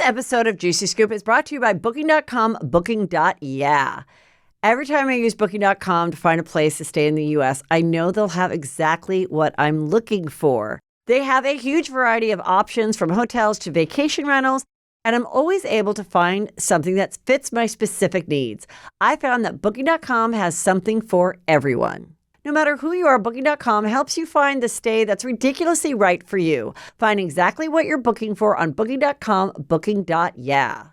episode of Juicy Scoop is brought to you by Booking.com, Booking.yeah. Every time I use Booking.com to find a place to stay in the U.S., I know they'll have exactly what I'm looking for. They have a huge variety of options from hotels to vacation rentals, and I'm always able to find something that fits my specific needs. I found that Booking.com has something for everyone. No matter who you are, Booking.com helps you find the stay that's ridiculously right for you. Find exactly what you're booking for on Booking.com, Booking.yeah.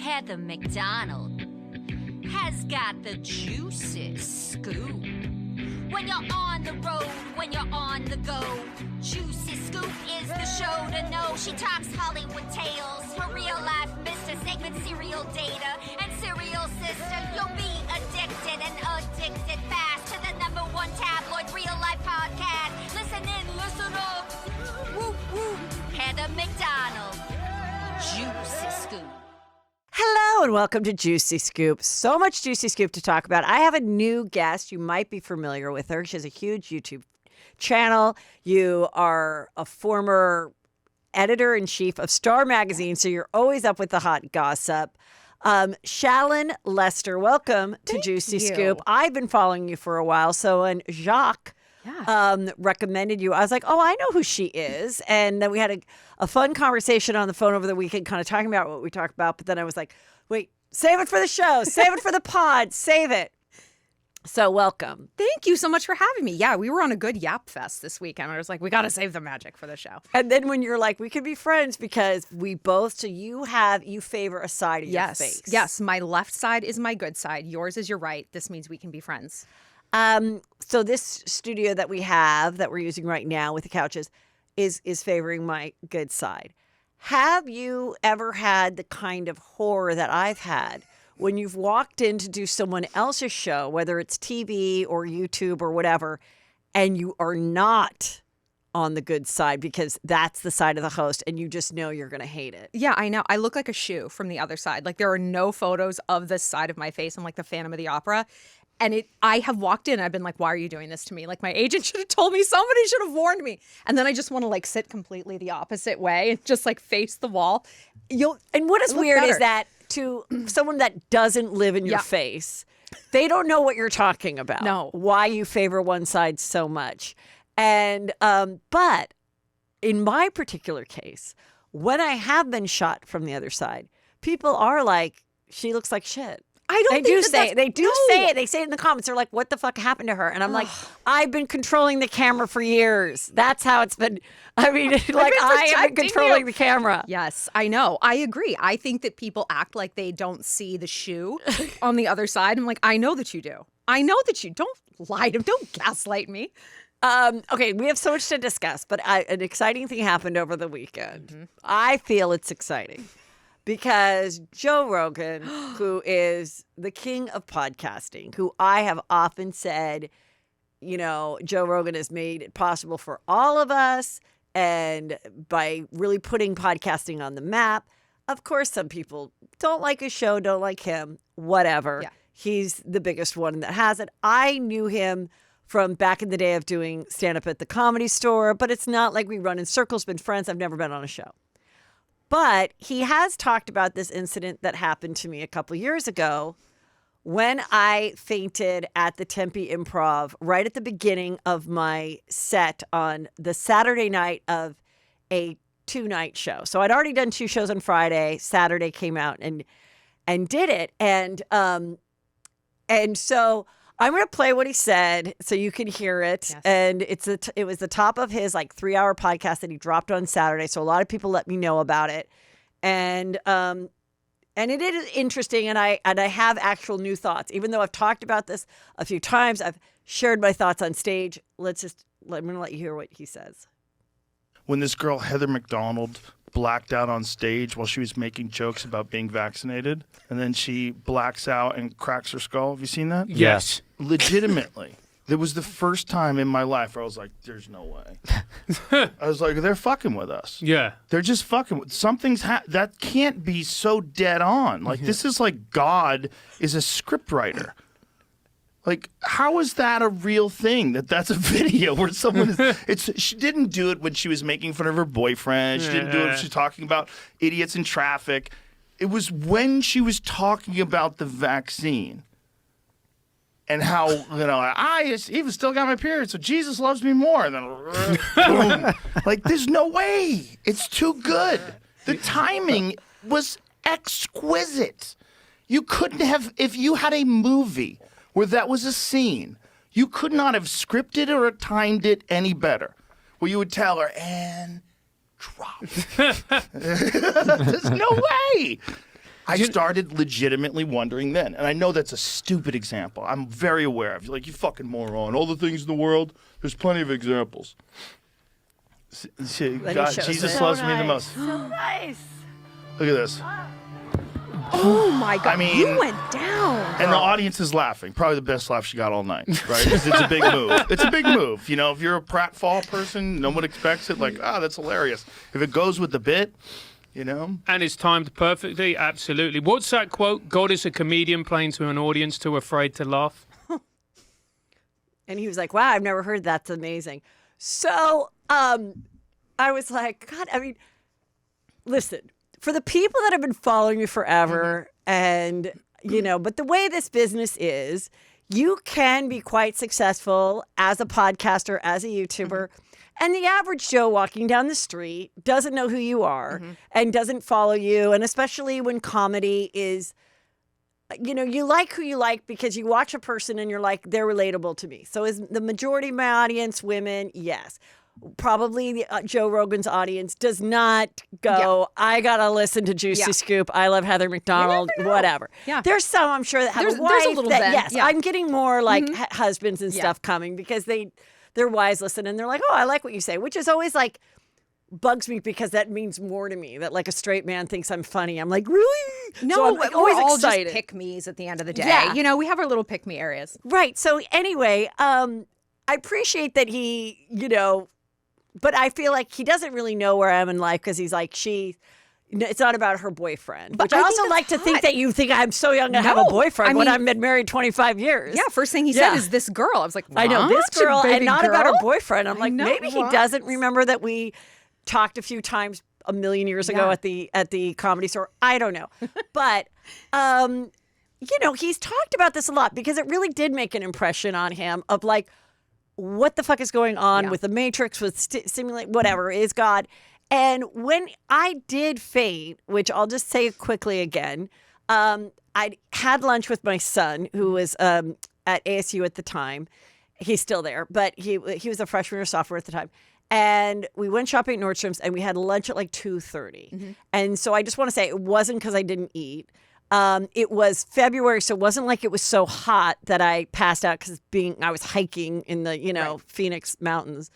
Heather McDonald has got the juiciest scoop. When you're on the road, when you're on the go, Juicy Scoop is the show to know. She talks Hollywood tales for real life, Mr. Segment serial data and serial sister. You'll be addicted and addicted fast to the #1 tabloid real life podcast. Listen in, listen up. Woo woo. Heather McDonald, Juicy Scoop. Hello and welcome to Juicy Scoop. So much Juicy Scoop to talk about. I have a new guest. You might be familiar with her. She has a huge YouTube channel. You are a former editor-in-chief of Star Magazine, so you're always up with the hot gossip. Shallon Lester, welcome to Juicy Scoop. I've been following you for a while, so when Jacques recommended you, I was like, oh, I know who she is. And then we had a fun conversation on the phone over the weekend, kind of talking about what we talked about. But then I was like, wait, save it for the show. Save it for the pod. Save it. So welcome. Thank you so much for having me. Yeah, we were on a good yap fest this weekend. I was like, we got to save the magic for the show. And then when you're like, we could be friends because we both, so you favor a side of your face. Yes, my left side is my good side. Yours is your right. This means we can be friends. So this studio that we have that we're using right now with the couches is favoring my good side. Have you ever had the kind of horror that I've had when you've walked in to do someone else's show, whether it's TV or YouTube or whatever, and you are not on the good side because that's the side of the host and you just know you're going to hate it? Yeah, I know. I look like a shoe from the other side. Like there are no photos of this side of my face. I'm like the Phantom of the Opera. And I have walked in, I've been like, why are you doing this to me? Like my agent should have told me, somebody should have warned me. And then I just want to like sit completely the opposite way and just like face the wall. And what is weird is that to someone that doesn't live in your face, they don't know what you're talking about. No. Why you favor one side so much. And, but in my particular case, when I have been shot from the other side, people are like, she looks like shit. They do say it. They say it in the comments. They're like, what the fuck happened to her? And I'm like, I've been controlling the camera for years. That's how it's been. I mean, like I have been controlling the camera. Yes, I know. I agree. I think that people act like they don't see the shoe on the other side. I'm like, I know that you do. I know that you don't lie to me. Don't gaslight me. Okay, we have so much to discuss, but an exciting thing happened over the weekend. Mm-hmm. I feel it's exciting. Because Joe Rogan, who is the king of podcasting, who I have often said, you know, Joe Rogan has made it possible for all of us. And by really putting podcasting on the map, of course, some people don't like his show, don't like him, whatever. Yeah. He's the biggest one that has it. I knew him from back in the day of doing stand-up at the Comedy Store, but it's not like we run in circles, been friends. I've never been on a show. But he has talked about this incident that happened to me a couple years ago when I fainted at the Tempe Improv right at the beginning of my set on the Saturday night of a 2-night show. So I'd already done 2 shows on Friday. Saturday came out and did it. And so I'm going to play what he said so you can hear it. Yes. And it was the top of his like 3-hour podcast that he dropped on Saturday. So a lot of people let me know about it. And it is interesting. And I have actual new thoughts, even though I've talked about this a few times. I've shared my thoughts on stage. I'm going to let you hear what he says. When this girl, Heather McDonald, blacked out on stage while she was making jokes about being vaccinated, and then she blacks out and cracks her skull. Have you seen that? Yes. Legitimately. It was the first time in my life where I was like, there's no way. I was like, they're fucking with us. Yeah. They're just fucking with something's that can't be so dead on. Like, this is like God is a script writer. Like, how is that a real thing? That's a video where someone is. She didn't do it when she was making fun of her boyfriend. She didn't do it when she was talking about idiots in traffic. It was when she was talking about the vaccine and how, I even still got my period, so Jesus loves me more. And then, boom. Like, there's no way. It's too good. The timing was exquisite. You couldn't have, if you had a movie where that was a scene, you could not have scripted or timed it any better. Where you would tell her, and drop. There's no way. I started legitimately wondering then. And I know that's a stupid example. I'm very aware of. Like, you fucking moron. All the things in the world, there's plenty of examples. God, Jesus loves me the most. So nice. Look at this. Oh my God! I mean, you went down. And the audience is laughing. Probably the best laugh she got all night, right? It's a big move. It's a big move. If you're a pratfall person, no one expects it. Like, that's hilarious. If it goes with the bit, And it's timed perfectly, absolutely. What's that quote? God is a comedian playing to an audience too afraid to laugh. And he was like, wow, I've never heard that. That's amazing. So I was like, God, I mean, listen. For the people that have been following me forever and, but the way this business is, you can be quite successful as a podcaster, as a YouTuber, and the average Joe walking down the street doesn't know who you are and doesn't follow you. And especially when comedy is, you like who you like because you watch a person and you're like, they're relatable to me. So is the majority of my audience women? Yes. Probably the, Joe Rogan's audience does not go, I got to listen to Juicy Scoop. I love Heather McDonald, whatever. Yeah. There's some, I'm sure, that have a wife. There's a little bit. Yes, I'm getting more like husbands and stuff coming because their wives listen and they're like, oh, I like what you say, which is always like, bugs me because that means more to me, that like a straight man thinks I'm funny. I'm like, really? No, so I'm like, always all excited. Just pick-me's at the end of the day. Yeah. We have our little pick-me areas. Right. So anyway, I appreciate that he, but I feel like he doesn't really know where I am in life because he's like, it's not about her boyfriend. But I also like to think that you think I'm so young to have a boyfriend when I've been married 25 years. Yeah, first thing he said is this girl. I was like, I know, this girl, and not about her boyfriend. I'm like, maybe he doesn't remember that we talked a few times a million years ago at the Comedy Store. I don't know. But, he's talked about this a lot because it really did make an impression on him of like, what the fuck is going on with the Matrix, with simulate, whatever, is God. And when I did faint, which I'll just say quickly again, I had lunch with my son, who was at ASU at the time. He's still there, but he was a freshman or sophomore at the time. And we went shopping at Nordstrom's, and we had lunch at like 2:30. And so I just want to say it wasn't because I didn't eat. It was February, so it wasn't like it was so hot that I passed out because I was hiking in the, Phoenix mountains.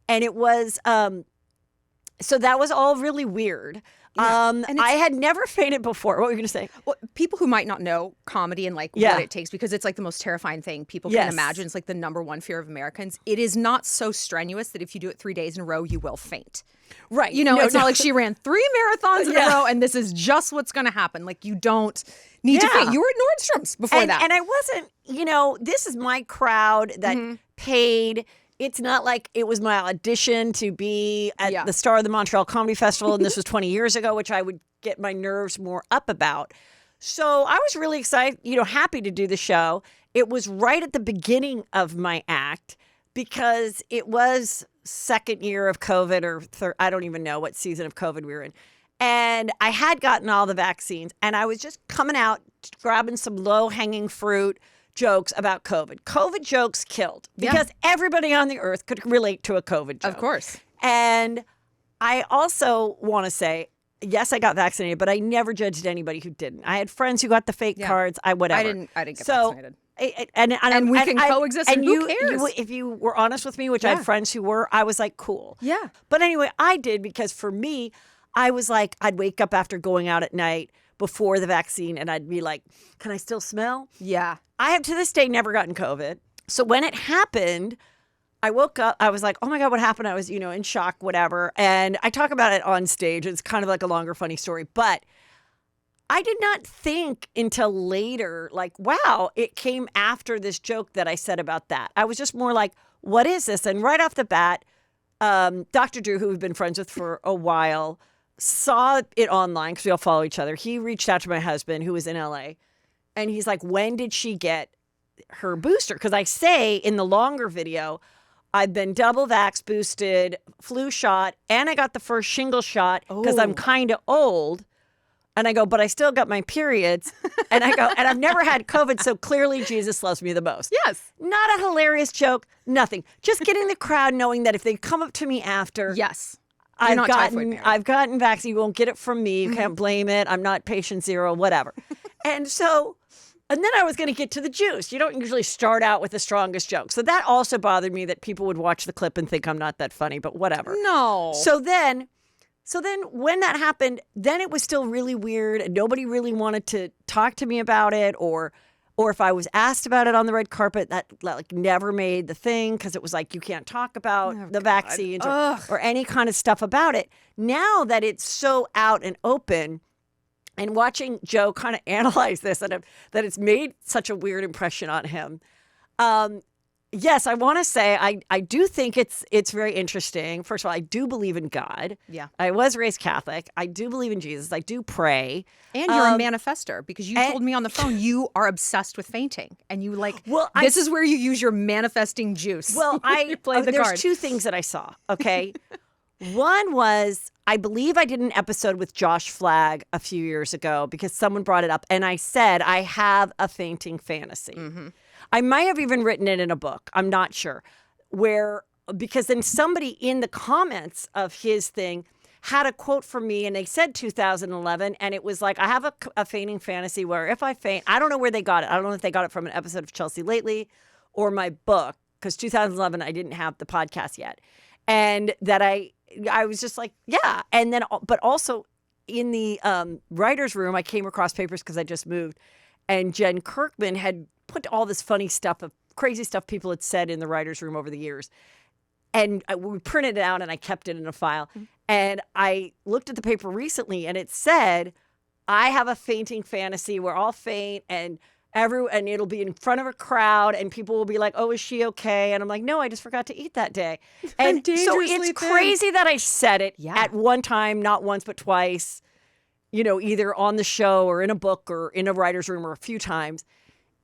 And it was, so that was all really weird. Yeah. I had never fainted before. What were you going to say? Well, people who might not know comedy and what it takes, because it's like the most terrifying thing people can imagine. It's like the number one fear of Americans. It is not so strenuous that if you do it 3 days in a row, you will faint. Right. It's not like she ran 3 marathons in a row and this is just what's going to happen. Like, you don't need to faint. You were at Nordstrom's before that. And I wasn't, this is my crowd that paid. It's not like it was my audition to be at the star of the Montreal Comedy Festival, and this was 20 years ago, which I would get my nerves more up about. So I was really excited, happy to do the show. It was right at the beginning of my act because it was second year of COVID or third, I don't even know what season of COVID we were in. And I had gotten all the vaccines, and I was just coming out, grabbing some low-hanging fruit jokes about COVID. COVID jokes killed because everybody on the earth could relate to a COVID joke. Of course. And I also want to say, yes, I got vaccinated, but I never judged anybody who didn't. I had friends who got the fake cards. Whatever. I didn't get vaccinated. And we can coexist. And who cares? If you were honest with me, which I had friends who were, I was like, cool. Yeah. But anyway, I did because for me, I was like, I'd wake up after going out at night before the vaccine and I'd be like, can I still smell? Yeah. I have to this day never gotten COVID. So when it happened, I woke up, I was like, oh my God, what happened? I was, in shock, whatever. And I talk about it on stage. It's kind of like a longer, funny story. But I did not think until later, like, wow, it came after this joke that I said about that. I was just more like, what is this? And right off the bat, Dr. Drew, who we've been friends with for a while, saw it online because we all follow each other. He reached out to my husband, who was in LA, and he's like, when did she get her booster? Because I say in the longer video, I've been double vax boosted, flu shot, and I got the first shingle shot because I'm kind of old. And I go, but I still got my periods. And I go, and I've never had COVID, so clearly Jesus loves me the most. Yes. Not a hilarious joke, nothing. Just getting the crowd knowing that if they come up to me after, Yes. I've gotten vaccine. You won't get it from me. You can't blame it. I'm not patient zero, whatever. And then I was going to get to the juice. You don't usually start out with the strongest joke. So that also bothered me that people would watch the clip and think I'm not that funny, but whatever. No. So then when that happened, then it was still really weird. And nobody really wanted to talk to me about it, or if I was asked about it on the red carpet, that like never made the thing because it was like you can't talk about the vaccines or any kind of stuff about it. Now that it's so out and open, and watching Joe kind of analyze this and that it's made such a weird impression on him. Yes, I want to say I do think it's very interesting. First of all, I do believe in God. Yeah. I was raised Catholic. I do believe in Jesus. I do pray. And you're a manifester because you told me on the phone you are obsessed with fainting. And you this is where you use your manifesting juice. Well, you play the there's card. two things that I saw, okay? One was, I believe I did an episode with Josh Flagg a few years ago because someone brought it up. And I said, I have a fainting fantasy. Mm-hmm. I might have even written it in a book. I'm not sure. Because then somebody in the comments of his thing had a quote from me and they said 2011. And it was like, I have a fainting fantasy where if I faint, I don't know where they got it. I don't know if they got it from an episode of Chelsea Lately or my book, because 2011, I didn't have the podcast yet. And that I was just like, yeah. And then, but also in the writer's room, I came across papers because I just moved. And Jen Kirkman had put all this funny stuff of crazy stuff people had said in the writer's room over the years. And we printed it out and I kept it in a file. Mm-hmm. And I looked at the paper recently and it said, I have a fainting fantasy where I'll faint and it'll be in front of a crowd and people will be like, oh, is she okay? And I'm like, no, I just forgot to eat that day. And so it's crazy that I said it at one time, not once, but twice, either on the show or in a book or in a writer's room or a few times.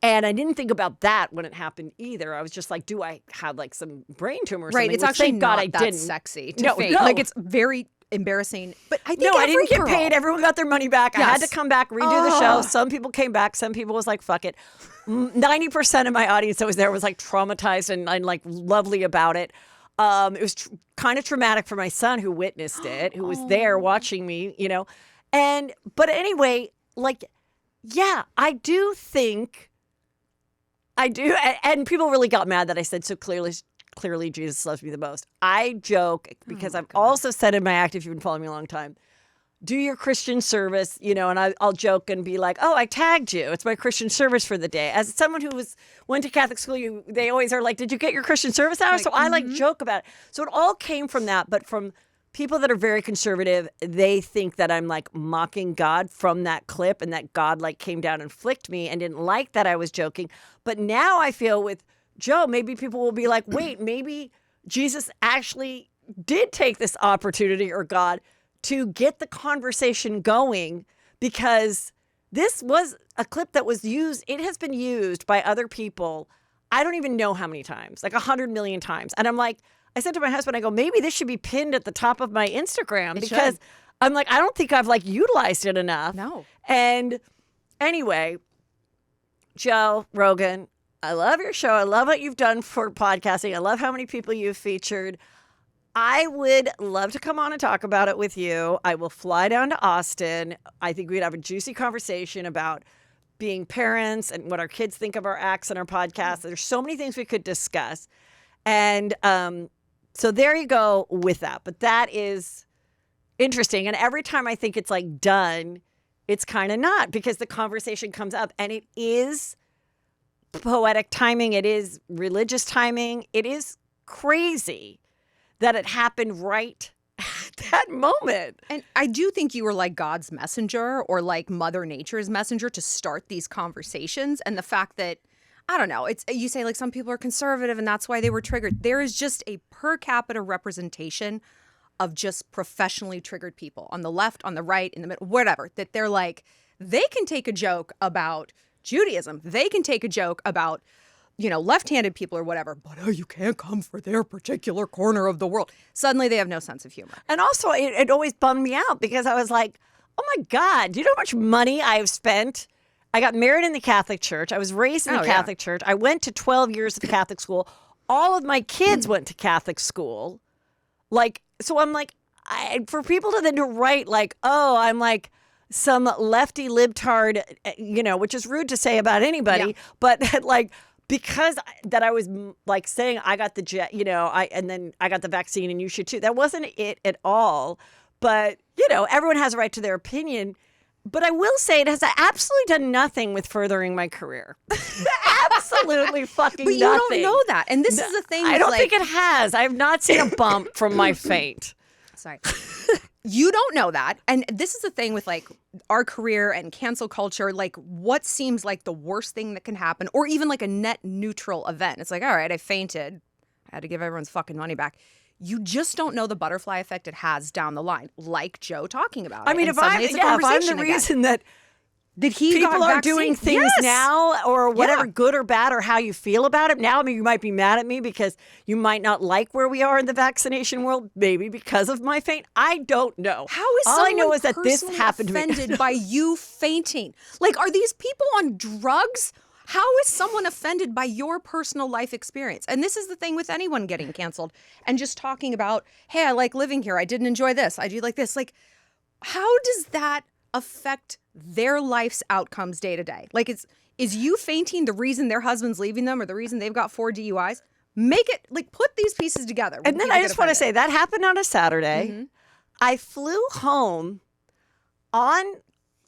And I didn't think about that when it happened either. I was just like, do I have like some brain tumor or something? Right. It's actually not that sexy to faint. No. Like it's very embarrassing. But I think I didn't get paid. Everyone got their money back. Yes. I had to come back, redo the show. Some people came back. Some people was like, fuck it. 90% of my audience that was there was like traumatized and like lovely about it. It was kind of traumatic for my son who witnessed it, who was there watching me, but anyway, like, yeah, I do think and people really got mad that I said so clearly Jesus loves me the most. I joke because I've also said in my act, if you've been following me a long time, do your Christian service, and I'll joke and be like, oh, I tagged you. It's my Christian service for the day. As someone who went to Catholic school, they always are like, did you get your Christian service hour? So I joke about it. So it all came from that, but from people that are very conservative, they think that I'm like mocking God from that clip and that God like came down and flicked me and didn't like that I was joking. But now I feel with Joe, maybe people will be like, wait, maybe Jesus actually did take this opportunity or God to get the conversation going because this was a clip that was used. It has been used by other people. I don't even know how many times, like 100 million times. And I'm like, I said to my husband, I go, maybe this should be pinned at the top of my Instagram because I'm like, I don't think I've like utilized it enough. No. And anyway, Joe Rogan, I love your show. I love what you've done for podcasting. I love how many people you've featured. I would love to come on and talk about it with you. I will fly down to Austin. I think we'd have a juicy conversation about being parents and what our kids think of our acts and our podcast. There's so many things we could discuss. And so there you go with that. But that is interesting. And every time I think it's like done, it's kind of not because the conversation comes up and it is poetic timing. It is religious timing. It is crazy that it happened right that moment. And I do think you were like God's messenger or like Mother Nature's messenger to start these conversations. And the fact that, I don't know, you say like some people are conservative and that's why they were triggered. There is just a per capita representation of just professionally triggered people on the left, on the right, in the middle, whatever, that they're like, they can take a joke about Judaism. They can take a joke about, left-handed people or whatever, but you can't come for their particular corner of the world. Suddenly they have no sense of humor. And also, it always bummed me out because I was like, oh my God, do you know how much money I've spent? I got married in the Catholic Church. I was raised in the Catholic Church. I went to 12 years of Catholic school. All of my kids went to Catholic school. So I'm like, for people to then write like, oh, I'm like some lefty libtard, which is rude to say about anybody, but like, because that I was like saying I got the jet, and then I got the vaccine and you should too. That wasn't it at all. But, everyone has a right to their opinion. But I will say it has absolutely done nothing with furthering my career. Absolutely fucking But you nothing. don't know that. And this is the thing. I don't think it has. I have not seen a bump from my faint. Sorry. You don't know that. And this is the thing with like our career and cancel culture, like what seems like the worst thing that can happen, or even like a net neutral event. It's like, all right, I fainted. I had to give everyone's fucking money back. You just don't know the butterfly effect it has down the line, like Joe talking about. I mean, if I'm the reason that people are doing things now or whatever, good or bad, or how you feel about it now. I mean, you might be mad at me because you might not like where we are in the vaccination world, maybe because of my faint. I don't know. How is all someone I know is that this personally happened to me. offended by you fainting? Like, are these people on drugs? How is someone offended by your personal life experience? And this is the thing with anyone getting canceled and just talking about, hey, I like living here. I didn't enjoy this. I do like this. Like, how does that affect their life's outcomes day to day? Like, is you fainting the reason their husband's leaving them or the reason they've got 4 DUIs? Make it, like, put these pieces together. And then I just want to say that happened on a Saturday. Mm-hmm. I flew home on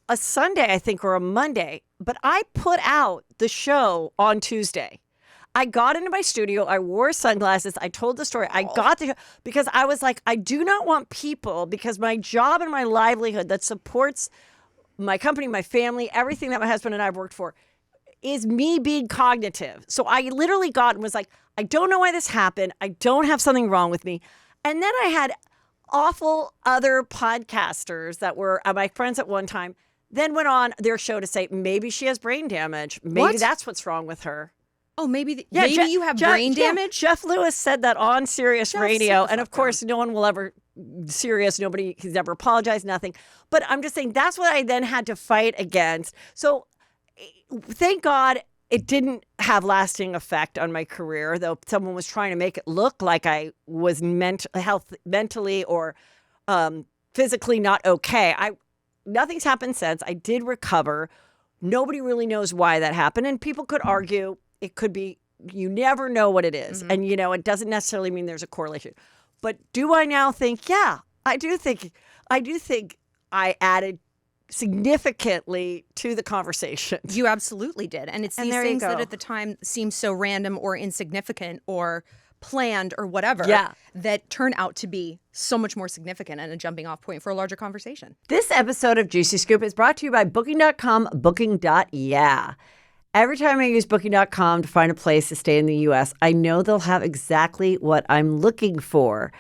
a Sunday, I think, or a Monday, but I put out the show on Tuesday. I got into my studio. I wore sunglasses. I told the story. I got the because I was like, I do not want people, because my job and my livelihood that supports my company, my family, everything that my husband and I have worked for is me being cognitive. So I literally got and was like, I don't know why this happened. I don't have something wrong with me. And then I had awful other podcasters that were my friends at one time then went on their show to say maybe she has brain damage. Maybe that's what's wrong with her. Oh, maybe you have brain damage? Jeff Lewis said that on Sirius Radio. And of course, no one will ever, nobody has ever apologized, nothing. But I'm just saying that's what I then had to fight against. So thank God it didn't have lasting effect on my career, though someone was trying to make it look like I was mentally or physically not okay. Nothing's happened since. I did recover. Nobody really knows why that happened. And people could argue it could be, you never know what it is. Mm-hmm. And, it doesn't necessarily mean there's a correlation. But do I now think, yeah, I do think I added significantly to the conversation. You absolutely did. And it's these things that at the time seem so random or insignificant or planned or whatever that turn out to be so much more significant and a jumping off point for a larger conversation. This episode of Juicy Scoop is brought to you by Booking.com, Booking.yeah. Every time I use Booking.com to find a place to stay in the U.S., I know they'll have exactly what I'm looking for.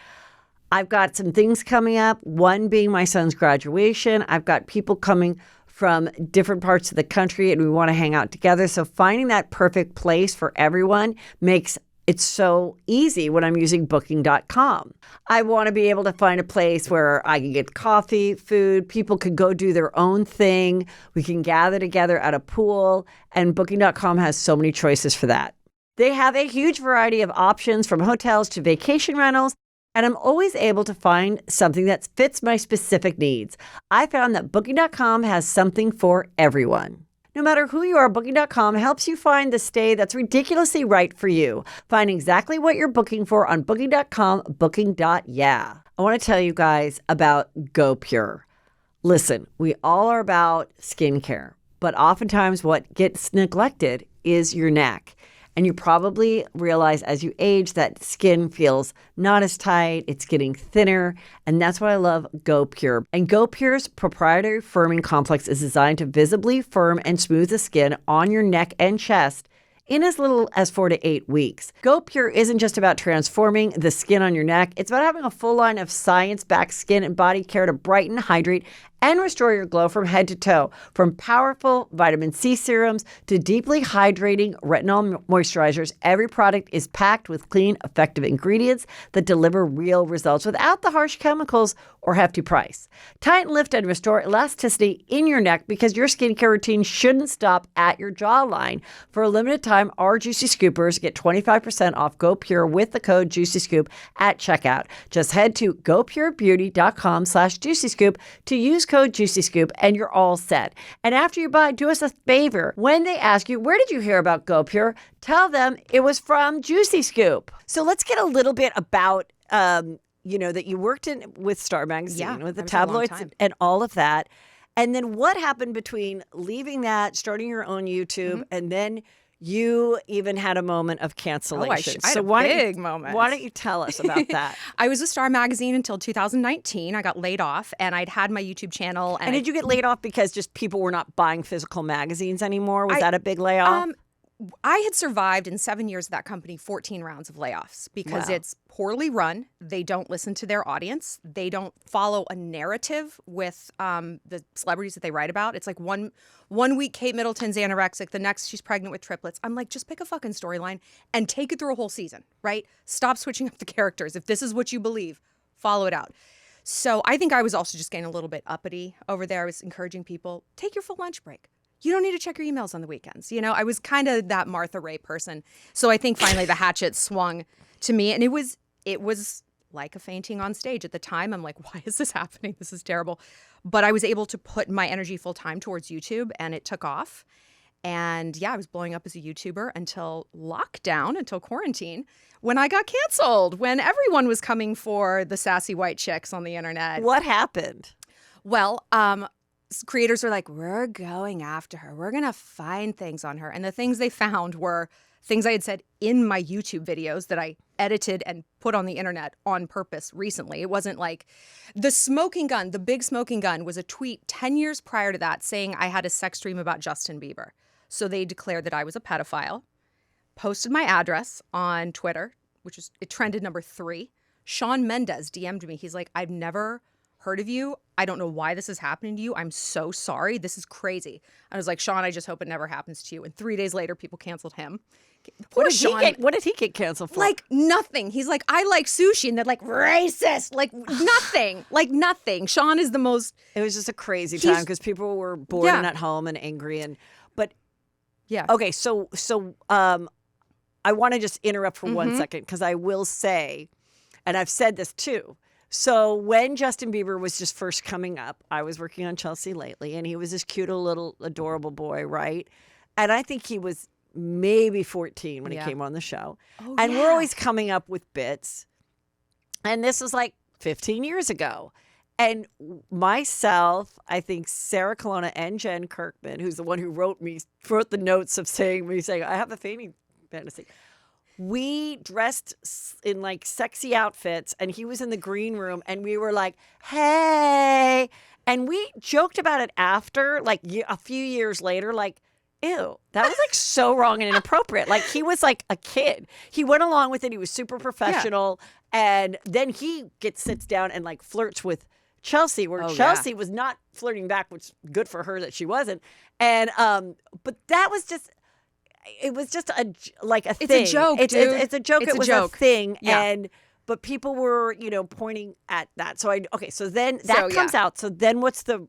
I've got some things coming up, one being my son's graduation. I've got people coming from different parts of the country and we want to hang out together. So finding that perfect place for everyone makes it's so easy when I'm using Booking.com. I want to be able to find a place where I can get coffee, food, people can go do their own thing. We can gather together at a pool, and Booking.com has so many choices for that. They have a huge variety of options from hotels to vacation rentals, and I'm always able to find something that fits my specific needs. I found that Booking.com has something for everyone. No matter who you are, Booking.com helps you find the stay that's ridiculously right for you. Find exactly what you're booking for on Booking.com, Booking.yeah. I want to tell you guys about Go Pure. Listen, we all are about skincare, but oftentimes what gets neglected is your neck. And you probably realize as you age that skin feels not as tight, it's getting thinner. And that's why I love Go Pure. And Go Pure's proprietary firming complex is designed to visibly firm and smooth the skin on your neck and chest in as little as 4 to 8 weeks. Go Pure isn't just about transforming the skin on your neck. It's about having a full line of science-backed skin and body care to brighten, hydrate, and restore your glow from head to toe. From powerful vitamin C serums to deeply hydrating retinol moisturizers, every product is packed with clean, effective ingredients that deliver real results without the harsh chemicals or hefty price. Tighten, lift, and restore elasticity in your neck because your skincare routine shouldn't stop at your jawline. For a limited time, our Juicy Scoopers get 25% off Go Pure with the code JuicyScoop at checkout. Just head to gopurebeauty.com/JuicyScoop to use code JuicyScoop and you're all set. And after you buy, do us a favor. When they ask you, where did you hear about Go Pure? Tell them it was from Juicy Scoop. So let's get a little bit about, that you worked with Star Magazine, with the tabloids and all of that. And then what happened between leaving that, starting your own YouTube, and then you even had a moment of cancellation. I had a big moment. Why don't you tell us about that? I was with Star Magazine until 2019. I got laid off, and I'd had my YouTube channel. And did you get laid off because just people were not buying physical magazines anymore? Was that a big layoff? I had survived in 7 years of that company 14 rounds of layoffs because it's poorly run. They don't listen to their audience. They don't follow a narrative with the celebrities that they write about. It's like one week Kate Middleton's anorexic, the next she's pregnant with triplets. I'm like, just pick a fucking storyline and take it through a whole season, right? Stop switching up the characters. If this is what you believe, follow it out. So I think I was also just getting a little bit uppity over there. I was encouraging people, take your full lunch break. You don't need to check your emails on the weekends. I was kind of that Martha Ray person. So I think finally the hatchet swung to me. And it was like a fainting on stage. At the time, I'm like, why is this happening? This is terrible. But I was able to put my energy full time towards YouTube and it took off. And I was blowing up as a YouTuber until lockdown, until quarantine, when I got canceled, when everyone was coming for the sassy white chicks on the internet. What happened? Well, creators are like, we're going after her. We're going to find things on her. And the things they found were things I had said in my YouTube videos that I edited and put on the internet on purpose recently. It wasn't like the smoking gun. The big smoking gun was a tweet 10 years prior to that saying I had a sex dream about Justin Bieber. So they declared that I was a pedophile, posted my address on Twitter, it trended number 3. Shawn Mendes DM'd me. He's like, I've never heard of you. I don't know why this is happening to you. I'm so sorry. This is crazy. I was like, Shawn, I just hope it never happens to you. And 3 days later, people canceled him. What did he get canceled for? Like nothing. He's like, I like sushi. And they're like, racist. Like nothing. Like nothing. Shawn is the most. It was just a crazy time because people were bored and at home and angry. But okay, so I want to just interrupt for 1 second because I will say, and I've said this too. So when Justin Bieber was just first coming up, I was working on Chelsea Lately, and he was this cute little adorable boy, right? And I think he was maybe 14 when he came on the show. And we're always coming up with bits. And this was like 15 years ago. And myself, I think Sarah Colonna and Jen Kirkman, who's the one who wrote the notes of saying, I have a fainting fantasy. We dressed in like sexy outfits and he was in the green room and we were like, hey. And we joked about it after, like a few years later, like, ew, that was like so wrong and inappropriate. Like he was like a kid. He went along with it. He was super professional. And then he sits down and like flirts with Chelsea, where Chelsea was not flirting back, which good for her that she wasn't. And but that was just. It was just a thing. It's a joke, dude. It's a joke. It was a thing, yeah. But people were, pointing at that. So so then that comes out. So then what's the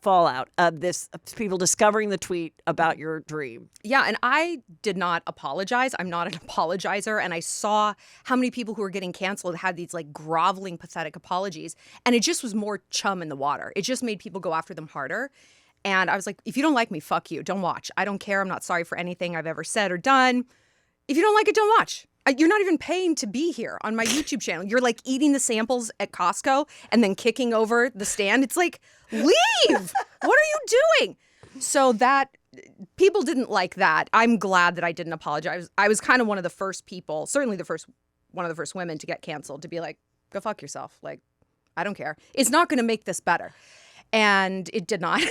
fallout of this? Of people discovering the tweet about your dream? Yeah, and I did not apologize. I'm not an apologizer, and I saw how many people who were getting canceled had these like groveling, pathetic apologies, and it just was more chum in the water. It just made people go after them harder. And I was like, if you don't like me, fuck you. Don't watch. I don't care. I'm not sorry for anything I've ever said or done. If you don't like it, don't watch. You're not even paying to be here on my YouTube channel. You're like eating the samples at Costco and then kicking over the stand. It's like, leave. What are you doing? So that people didn't like that. I'm glad that I didn't apologize. I was kind of one of the first people, certainly one of the first women to get canceled, to be like, go fuck yourself. Like, I don't care. It's not going to make this better. And it did not.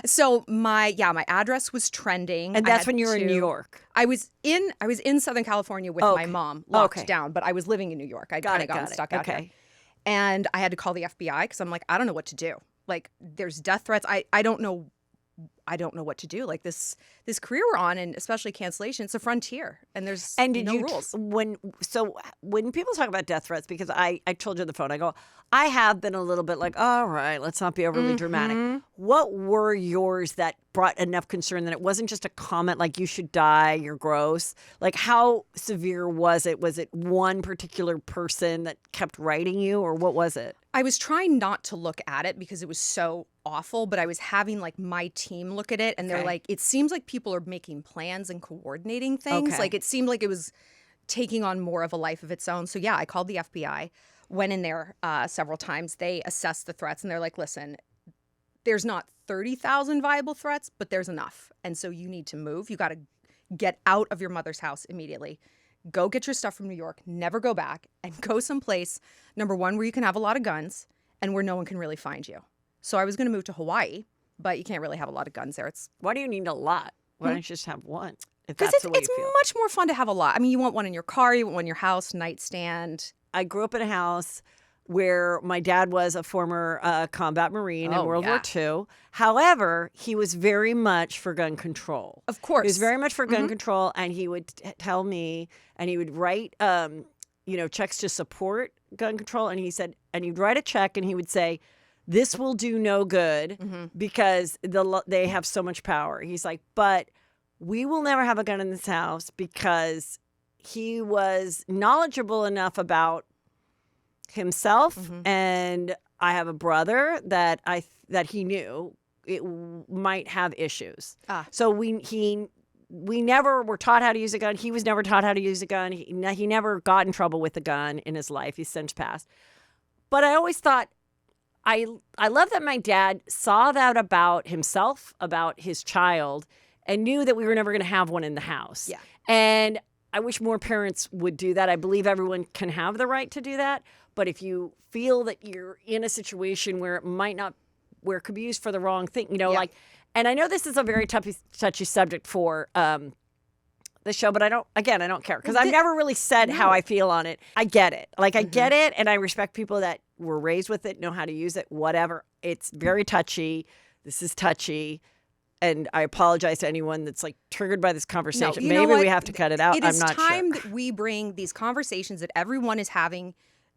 So my address was trending. And that's when you were in New York. I was in Southern California with my mom, locked down, but I was living in New York. I'd kind of gotten stuck out here. And I had to call the FBI because I'm like, I don't know what to do. Like, there's death threats. I don't know what to do. Like, this career we're on, and especially cancellation, it's a frontier, and there's no rules. When people talk about death threats, because I told you on the phone, I go, I have been a little bit like, all right, let's not be overly dramatic. What were yours that brought enough concern that it wasn't just a comment like you should die, you're gross? Like, how severe was it? Was it one particular person that kept writing you, or what was it? I was trying not to look at it because it was so awful, but I was having like my team look at it, and they're like, it seems like people are making plans and coordinating things. Like, it seemed like it was taking on more of a life of its own. So yeah, I called the FBI, went in there several times. They assessed the threats, and they're like, listen, there's not 30,000 viable threats, but there's enough. And so you need to move. You got to get out of your mother's house immediately. Go get your stuff from New York, never go back, and go someplace, number one, where you can have a lot of guns and where no one can really find you. So I was going to move to Hawaii, but you can't really have a lot of guns there. Why do you need a lot? Why don't you just have one? Because it's much more fun to have a lot. I mean, you want one in your car, you want one in your house, nightstand. I grew up in a house where my dad was a former combat Marine in World War II. However, he was very much for gun control. Of course. He was very much for gun control, and he would tell me, and he would write, checks to support gun control, and he said, and he'd write a check, and he would say, this will do no good because they have so much power. He's like, but we will never have a gun in this house, because he was knowledgeable enough about himself, and I have a brother that he knew it might have issues. So we never were taught how to use a gun. He was never taught how to use a gun. He never got in trouble with a gun in his life. He's since passed. But I always thought, I love that my dad saw that about himself, about his child, and knew that we were never going to have one in the house. Yeah. And I wish more parents would do that. I believe everyone can have the right to do that. But if you feel that you're in a situation where it could be used for the wrong thing, like, and I know this is a very touchy subject for the show, but I don't care, because I've never really said how I feel on it. I get it. Like, I get it, and I respect people that were raised with it, know how to use it, whatever. It's very touchy. This is touchy. And I apologize to anyone that's like triggered by this conversation. Maybe we have to cut it out. I'm not sure. It is time that we bring these conversations that everyone is having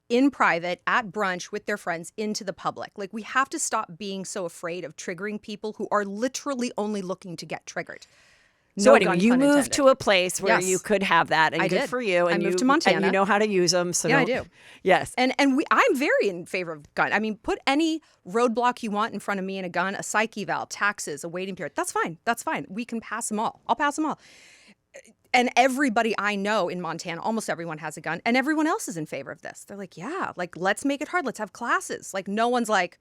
in private at brunch with their friends into the public. Like, we have to stop being so afraid of triggering people who are literally only looking to get triggered. So anyway, you moved to a place where you could have that, and good for you. And I moved to Montana. And you know how to use them. So I do. Yes. And I'm very in favor of gun. I mean, put any roadblock you want in front of me and a gun, a psych eval, taxes, a waiting period. That's fine. That's fine. We can pass them all. I'll pass them all. And everybody I know in Montana, almost everyone has a gun, and everyone else is in favor of this. They're like, yeah, like, let's make it hard. Let's have classes. Like, no one's like,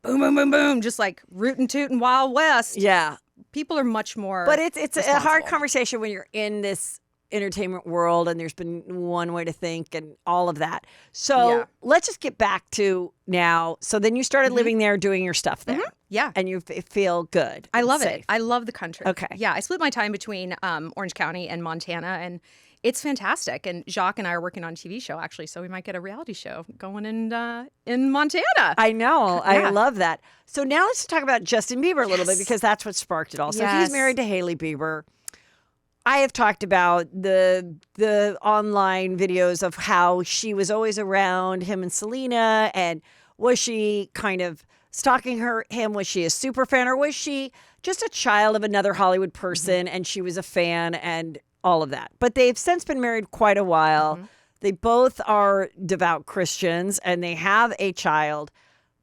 boom, boom, boom, boom, just like rootin' tootin' Wild West. Yeah. People are much more. But it's a hard conversation when you're in this entertainment world, and there's been one way to think and all of that. So let's just get back to now. So then you started living there, doing your stuff there. Yeah. And you feel good. I love it. I love the country. Okay. Yeah. I split my time between Orange County and Montana, and it's fantastic. And Jacques and I are working on a TV show, actually, so we might get a reality show going in Montana. I know. I love that. So now let's talk about Justin Bieber a little bit, because that's what sparked it all. So he's married to Hailey Bieber. I have talked about the online videos of how she was always around him and Selena, and was she kind of stalking him? Was she a super fan, or was she just a child of another Hollywood person and she was a fan and all of that? But they've since been married quite a while. They both are devout Christians, and they have a child,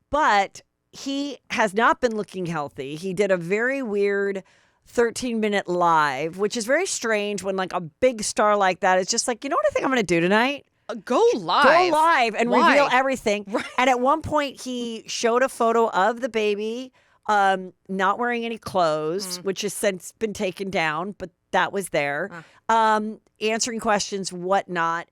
but he has not been looking healthy. He did a very weird 13-minute live, which is very strange when like a big star like that is just like, you know what I think I'm going to do tonight? Go live. Go live and reveal everything. Right. And at one point he showed a photo of the baby not wearing any clothes, which has since been taken down, but that was there. Answering questions, whatnot.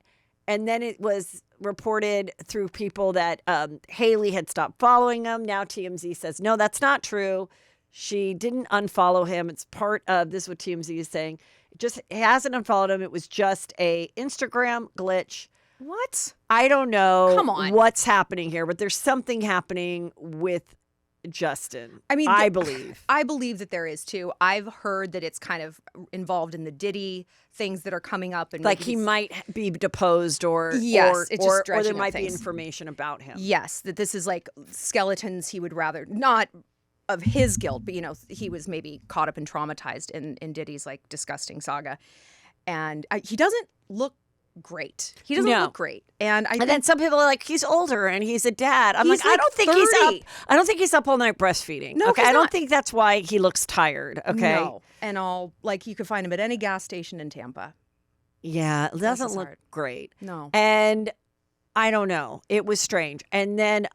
And then it was reported through people that Haley had stopped following him. Now TMZ says, no, that's not true. She didn't unfollow him. It's part of, this is what TMZ is saying. It hasn't unfollowed him. It was just a Instagram glitch. What? I don't know Come on. what's happening here, but there's something happening with Justin. I mean, I believe. I believe that there is too. I've heard that it's kind of involved in the Diddy things that are coming up, and Like maybe he might be deposed, or Yes, it's just or there dredging might up be things. information about him. Yes, that this is like skeletons he would rather not of his guilt, but he was maybe caught up and traumatized in Diddy's like disgusting saga, and he doesn't look great. He doesn't No. look great, and And then some people are like, he's older and he's a dad. I'm He's like, I don't think he's 30. up. I don't think he's up all night breastfeeding. No, okay, he's I don't not. think that's why he looks tired. Okay, no, and all like you could find him at any gas station in Tampa. yeah, it doesn't is look hard. great. No, And I don't know. It was strange. And then,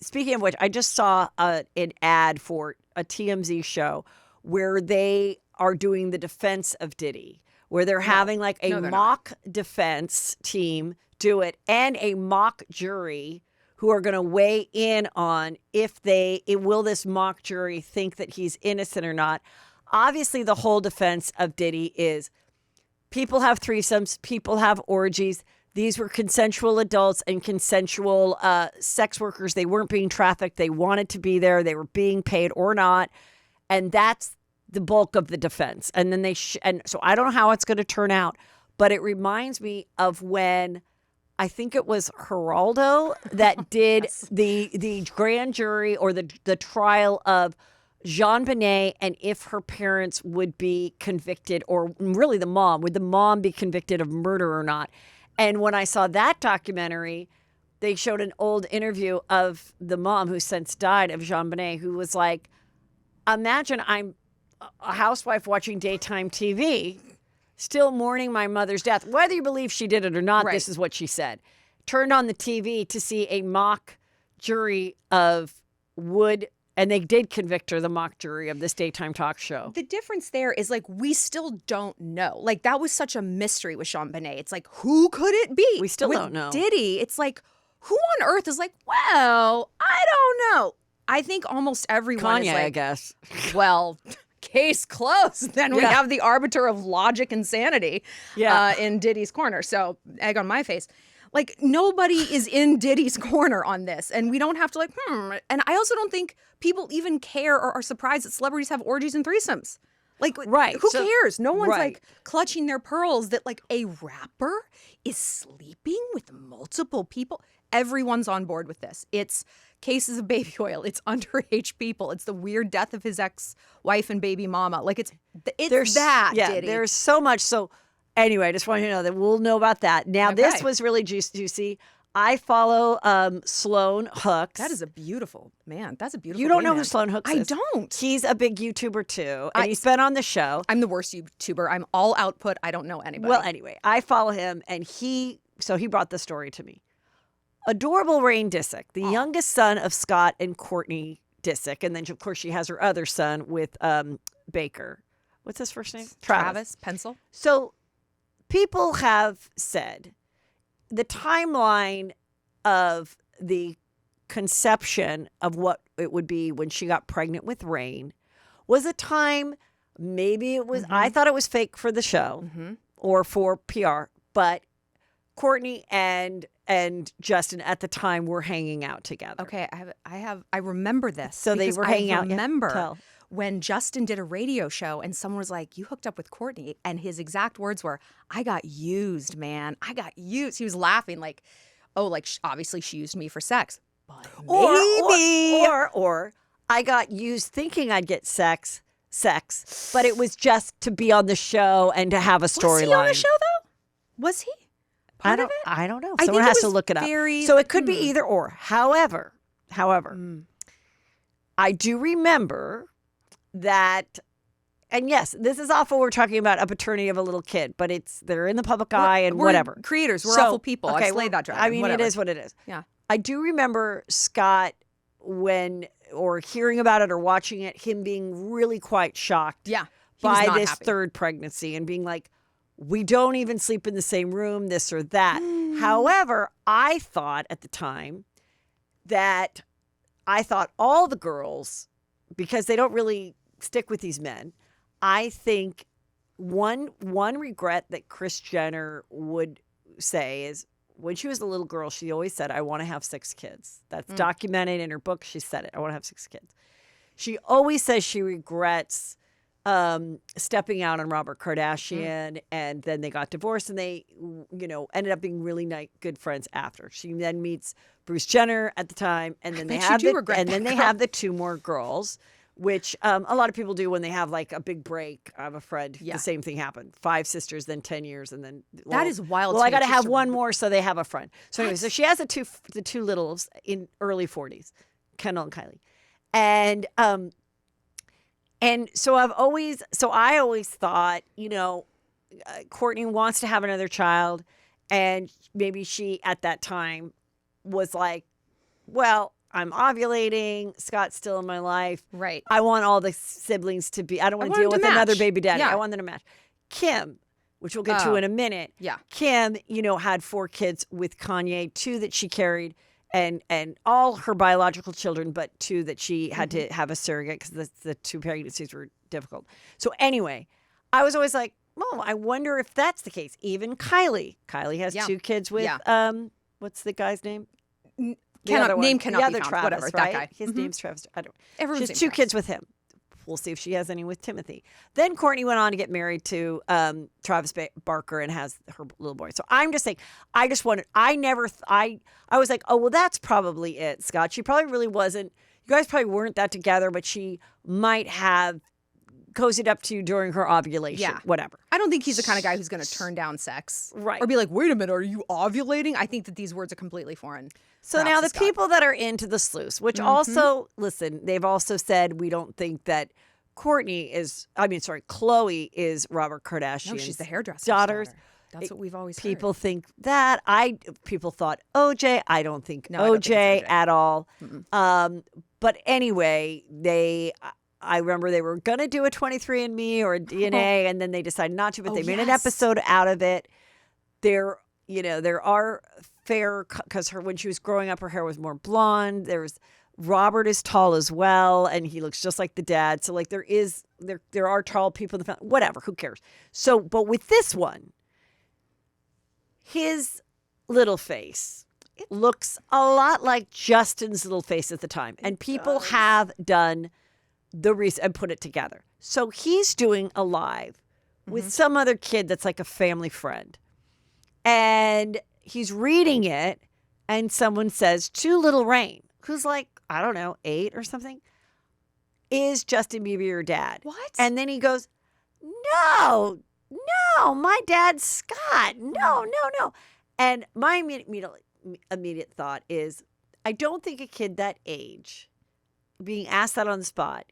speaking of which, I just saw an ad for a TMZ show where they are doing the defense of Diddy, where they're having like a No, they're mock defense team do it and a mock jury who are going to weigh in on will this mock jury think that he's innocent or not. Obviously, the whole defense of Diddy is people have threesomes, people have orgies. These were consensual adults and consensual sex workers. They weren't being trafficked. They wanted to be there. They were being paid or not. And that's the bulk of the defense. And then and so I don't know how it's going to turn out, but it reminds me of when I think it was Geraldo that did the grand jury or the trial of Jean Benet, and if her parents would be convicted, or really would the mom be convicted of murder or not? And when I saw that documentary, they showed an old interview of the mom who since died, of Jean Benet, who was like, imagine I'm a housewife watching daytime TV, still mourning my mother's death. Whether you believe she did it or not, Right. This is what she said. Turned on the TV to see a mock jury of and they did convict her, the mock jury of this daytime talk show. the difference there is like we still don't know. Like that was such a mystery with Sean Benet. It's like who could it be? We still With don't know. Diddy, it's like who on earth is like, well, I don't know. I think almost everyone Kanye, is like, I guess. well, case closed. Then we Yeah. have the arbiter of logic and sanity Yeah. in Diddy's corner. So egg on my face. Like nobody is in Diddy's corner on this. And we don't have to like, And I also don't think people even care or are surprised that celebrities have orgies and threesomes. Like, Right. who So- cares? No one's right. like clutching their pearls that like a rapper is sleeping with multiple people. Everyone's on board with this. It's cases of baby oil. It's underage people. It's the weird death of his ex-wife and baby mama. Like it's that, Yeah, Diddy. there's so much. So anyway, I just want you to know that we'll know about that. Now, this Okay. was really juicy. I follow Sloan Hooks. That is a beautiful, man. That's a beautiful You don't gay know who man. Sloan Hooks I is? don't. He's a big YouTuber too, and he's been on the show. I'm the worst YouTuber. I'm all output. I don't know anybody. Well, anyway, I follow him, and he brought the story to me. Adorable Rain Disick, the youngest son of Scott and Courtney Disick, and then of course she has her other son with Baker. What's his first name? Travis Pencil. So people have said the timeline of the conception of what it would be when she got pregnant with Rain was a time, maybe it was, I thought it was fake for the show or for PR, but Courtney and Justin at the time were hanging out together. Okay, I remember this. So they because were hanging out. I Yeah, remember tell. when Justin did a radio show and someone was like, "You hooked up with Courtney," and his exact words were, "I got used, man. I got used." He was laughing like, "Oh, like obviously she used me for sex, but maybe." Or I got used thinking I'd get sex, but it was just to be on the show and to have a storyline. Was he on the show though? Was he? I Part of don't. it? I don't know. I Someone think it has to was look it up. very- So it could be either or. However, I do remember that, and yes, this is awful. We're talking about a paternity of a little kid, but they're in the public eye and We're whatever. creators. We're So, awful people. I've slayed that dragon. I mean, Whatever. it is what it is. Yeah. I do remember Scott when or hearing about it or watching it, him being really quite shocked Yeah. He was by not this happy. third pregnancy and being like, we don't even sleep in the same room, this or that. However, I thought at the time that all the girls, because they don't really stick with these men, I think one regret that Kris Jenner would say is when she was a little girl, she always said, I want to have 6 kids. That's documented in her book. She said it. I want to have 6 kids. She always says she regrets stepping out on Robert Kardashian, and then they got divorced, and they, ended up being really good friends after. She then meets Bruce Jenner at the time, and then they have have the 2 more girls, which a lot of people do when they have like a big break. I have a friend. The same thing happened. 5 sisters, then 10 years, and then That is wild. Well, to I me. got to It's have just one more, so they have a friend. So anyway, so she has the two littles in early 40s, Kendall and Kylie, and so I always thought, Kourtney wants to have another child, and maybe she at that time was like, well, I'm ovulating. Scott's still in my life. Right. I want all the siblings to be. I don't want to want deal them with to another match. baby daddy. Yeah. I want them to match. Kim, which we'll get to in a minute. Yeah. Kim, had 4 kids with Kanye, 2 that she carried, and all her biological children, but 2 that she had to have a surrogate because the 2 pregnancies were difficult. So anyway, I was always like, oh, I wonder if that's the case. Even Kylie. Kylie has 2 kids with what's the guy's name? Cannot be the other found. Travis, Whatever, right? that guy. His name's Travis. I don't. Everyone's She has named 2 kids with him. We'll see if she has any with Timothy. Then Kourtney went on to get married to Travis Barker and has her little boy. So I'm just saying, I just wanted. I was like, oh well, that's probably it, Scott. She probably really wasn't. You guys probably weren't that together, but she might have cozied up to you during her ovulation. Yeah. Whatever. I don't think he's the kind of guy who's going to turn down sex. Right. Or be like, wait a minute, are you ovulating? I think that these words are completely foreign. So perhaps, now to the Scott. people that are into the sleuths, which also, listen, they've also said we don't think that Chloe is Robert Kardashian's No, she's the hairdresser's daughter. That's what we've always heard. People think that. People thought OJ. I don't think No, I don't think OJ it's OJ. at all. But anyway, I remember they were going to do a 23andMe or a DNA, and then they decided not to, but they made an episode out of it. There are fair, because when she was growing up, her hair was more blonde. Robert is tall as well, and he looks just like the dad. So like there are tall people in the family. Whatever, who cares? So, but with this one, his little face looks a lot like Justin's little face at the time, and people have done the reason and put it together. So he's doing a live with some other kid that's like a family friend, and he's reading it, and someone says to Little Rain, who's like, I don't know, 8 or something, is Justin Bieber your dad? What? And then he goes, no, my dad's Scott. No. And my immediate thought is, I don't think a kid that age, being asked that on the spot,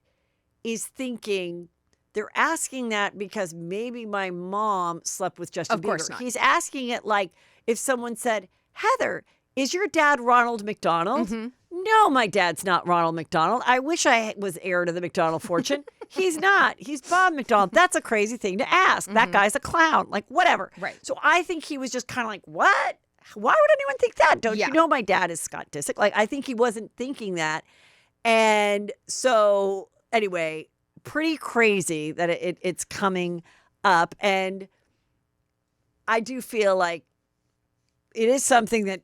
is thinking they're asking that because maybe my mom slept with Justin Bieber. Of course not. He's asking it like if someone said, Heather, is your dad Ronald McDonald? No, my dad's not Ronald McDonald. I wish I was heir to the McDonald fortune. He's not. He's Bob McDonald. That's a crazy thing to ask. That guy's a clown. Like, whatever. Right. So I think he was just kind of like, what? Why would anyone think that? Don't you know my dad is Scott Disick? Like, I think he wasn't thinking that. And so, anyway, pretty crazy that it's coming up. And I do feel like it is something that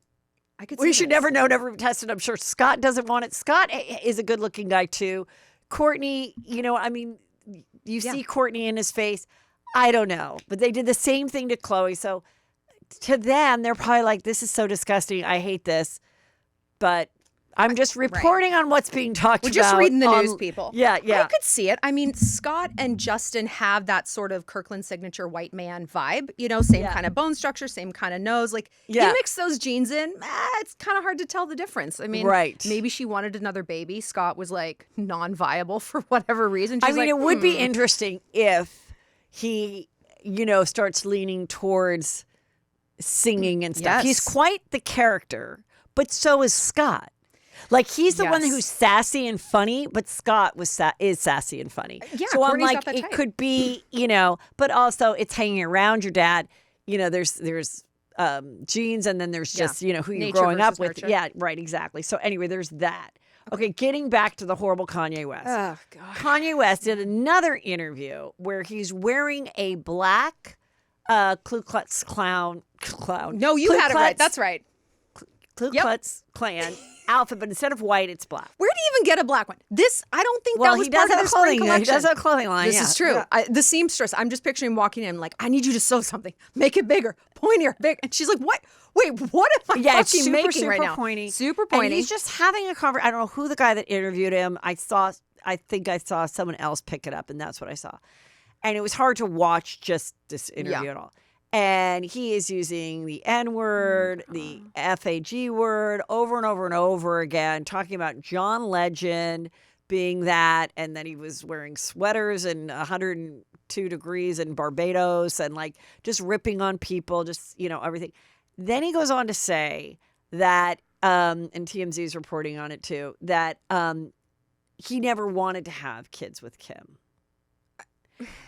we should never know, never be tested. I'm sure Scott doesn't want it. Scott is a good looking guy too. Kourtney, you see Kourtney in his face. I don't know, but they did the same thing to Chloe. So to them, they're probably like, this is so disgusting. I hate this. But I'm just reporting on what's being talked about. We're just reading the news, people. Yeah. I could see it. I mean, Scott and Justin have that sort of Kirkland signature white man vibe, same kind of bone structure, same kind of nose. Like, you mix those genes in, it's kind of hard to tell the difference. I mean, maybe she wanted another baby. Scott was like non-viable for whatever reason. She's it would be interesting if he, starts leaning towards singing and stuff. Yes. He's quite the character, but so is Scott. Like he's the one Yes. who's sassy and funny, but Scott is sassy and funny. Yeah, so I'm Courtney's like, not that it type. could be, but also it's hanging around your dad. There's genes, and then there's just who you're Nature growing up versus with. nurture. Yeah, right, exactly. So anyway, there's that. Okay, getting back to the horrible Kanye West. Oh God. Kanye West did another interview where he's wearing a black Ku Klux Klan. No, you Ku had it right. Klux- That's right. Ku Yep. Klux Klan outfit, but instead of white, it's black. Where do you even get a black one? This, I don't think Well, that was he part does of have their a clothing. spring He collection. does have a clothing line. This yeah. is true. Yeah. The seamstress, I'm just picturing him walking in like, I need you to sew something. Make it bigger, pointier, big. And she's like, what? Wait, what am I Yeah, it's fucking super, making super right now? pointy. Super pointy. And he's just having a conversation. I don't know who the guy that interviewed him. I think I saw someone else pick it up, and that's what I saw. And it was hard to watch just this interview at all. And he is using the N-word, the FAG word over and over and over again, talking about John Legend being that, and that he was wearing sweaters and 102 degrees in Barbados, and like just ripping on people, just, everything. Then he goes on to say that, and TMZ is reporting on it too, that he never wanted to have kids with Kim.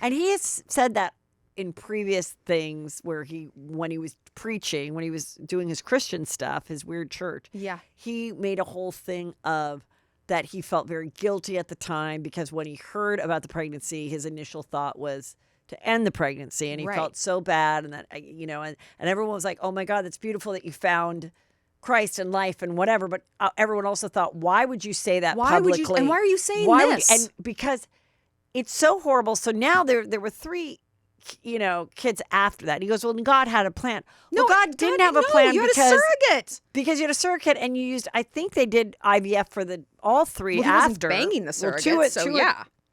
And he has said that in previous things where when he was preaching, when he was doing his Christian stuff, his weird church, he made a whole thing of that he felt very guilty at the time because when he heard about the pregnancy, his initial thought was to end the pregnancy, and he felt so bad, and that and everyone was like, "Oh my God, that's beautiful that you found Christ and life and whatever." But everyone also thought, "Why would you say that publicly? And why are you saying this?" And because it's so horrible. So now there were 3, kids after that. He goes, "Well, God had a plan." Well, God didn't have a plan you had because a surrogate. Because you had a surrogate, and you used. I think they did IVF for all 3 Well, he after. wasn't banging the surrogate,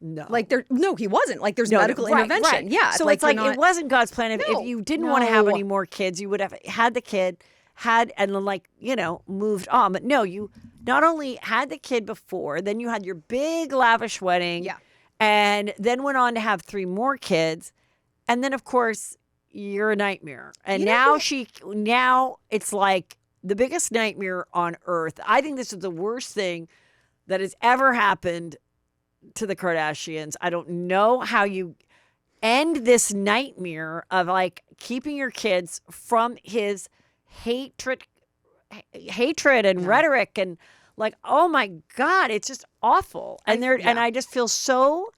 No. Like he wasn't. Like there's No, medical right, intervention. right. Yeah. So it's like it wasn't God's plan. If you didn't want to have any more kids, you would have had the kid, and then moved on. But no, you not only had the kid before, then you had your big lavish wedding. Yeah. And then went on to have 3 more kids. And then of course you're a nightmare. And now it's like the biggest nightmare on earth. I think this is the worst thing that has ever happened to the Kardashians. I don't know how you end this nightmare of like keeping your kids from his hatred and rhetoric, and like, oh my God, it's just awful. And and I just feel so.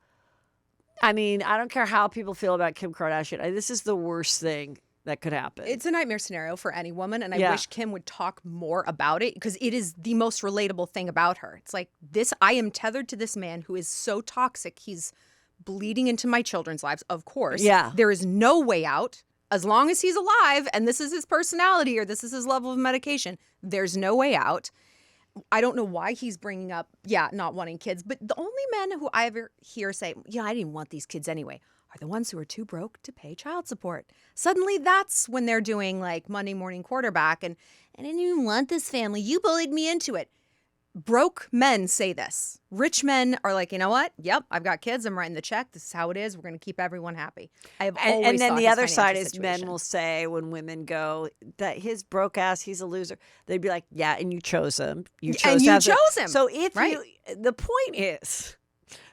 I mean, I don't care how people feel about Kim Kardashian. This is the worst thing that could happen. It's a nightmare scenario for any woman, and I wish Kim would talk more about it because it is the most relatable thing about her. It's like this: I am tethered to this man who is so toxic. He's bleeding into my children's lives. Of course, there is no way out. As long as he's alive, and this is his personality or this is his level of medication, there's no way out. I don't know why he's bringing up, not wanting kids, but the only men who I ever hear say, I didn't want these kids anyway, are the ones who are too broke to pay child support. Suddenly that's when they're doing like Monday morning quarterback and I didn't even want this family. You bullied me into it. Broke men say this. Rich men are like, you know what? Yep, I've got kids. I'm writing the check. This is how it is. We're going to keep everyone happy. I have always and then thought the his other side financial is situation. men will say when women go that his broke ass, he's a loser. They'd be like, yeah, and you chose him. You chose him. So if the point is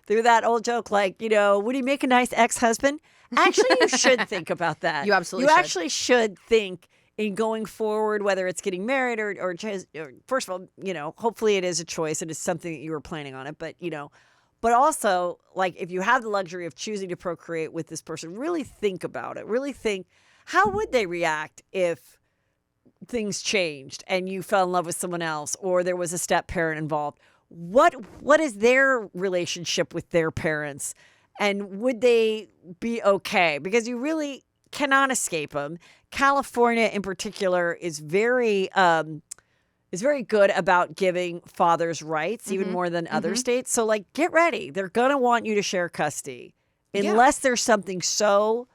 through that old joke, like, would he make a nice ex-husband? Actually, you should think about that. You absolutely should. actually should think in going forward, whether it's getting married or first of all, hopefully it is a choice and it's something that you were planning on it, but also like if you have the luxury of choosing to procreate with this person, really think about it. Really think, how would they react if things changed and you fell in love with someone else or there was a step parent involved? What is their relationship with their parents? And would they be okay? Because you really cannot escape them. California, in particular, is very good about giving fathers rights, even more than other states. So, like, get ready. They're gonna want you to share custody, unless there's something so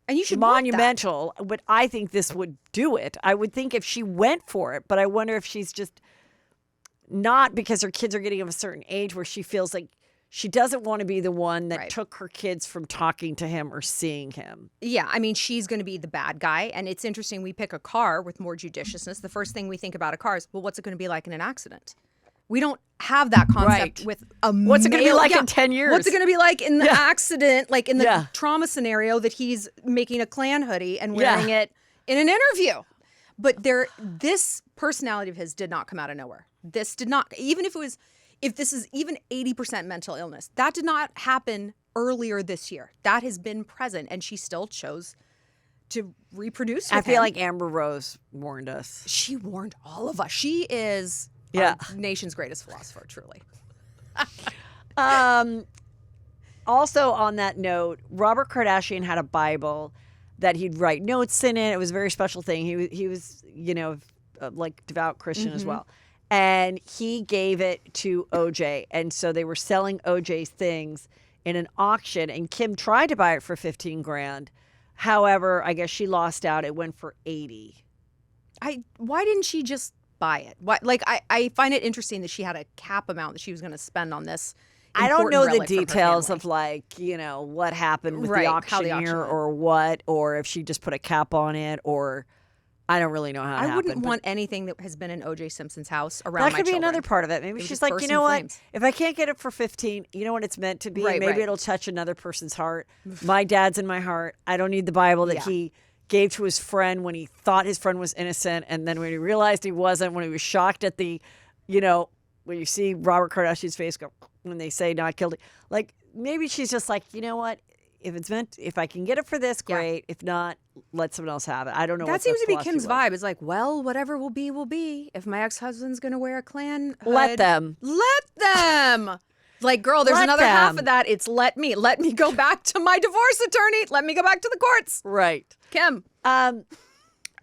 and you should want that. monumental. But I think this would do it. I would think if she went for it, but I wonder if she's just not because her kids are getting of a certain age where she feels like she doesn't want to be the one that Right. took her kids from talking to him or seeing him. Yeah, I mean, she's going to be the bad guy. And it's interesting, we pick a car with more judiciousness. The first thing we think about a car is, well, what's it going to be like in an accident? We don't have that concept Right. with a What's it going to be male- like yeah. in 10 years? What's it going to be like in the accident, like in the Yeah. trauma scenario that he's making a Klan hoodie and Yeah. wearing it in an interview? But this personality of his did not come out of nowhere. This did not, even if this is even 80% mental illness, that did not happen earlier this year. That has been present, and she still chose to reproduce with I feel him. like Amber Rose warned us. She warned all of us. She is Yeah. our nation's greatest philosopher, truly. Also, on that note, Robert Kardashian had a Bible that he'd write notes in it. It was a very special thing. He was, like devout Christian as well. And he gave it to OJ. And so they were selling OJ's things in an auction. And Kim tried to buy it for 15 grand. However, I guess she lost out. It went for 80. Why didn't she just buy it? Why, like, I find it interesting that she had a cap amount that she was going to spend on this. I don't know the relic from her details family. of what happened with Right, the how the auctioneer auction or what, or if she just put a cap on it, or I don't really know how it I happened. wouldn't but want anything that has been in O.J. Simpson's house around that my could be children. another part of it. Maybe It would she's just like, burst you in know what? flames. If I can't get it for 15, you know what it's meant to be? Right, Maybe right. it'll touch another person's heart. My dad's in my heart. I don't need the Bible that Yeah. he gave to his friend when he thought his friend was innocent, and then when he realized he wasn't, when he was shocked at the, when you see Robert Kardashian's face go when they say not guilty. Like, maybe she's just like, you know what? If I can get it for this, Yeah. great. If not, let someone else have it. I don't know. That what the seems to be philosophy Kim's was. vibe. It's like, well, whatever will be, will be. If my ex-husband's going to wear a Klan hood, Let them. Let them. Like, girl, there's Let another half them. of that. It's let me go back to my divorce attorney. Let me go back to the courts. Right. Kim.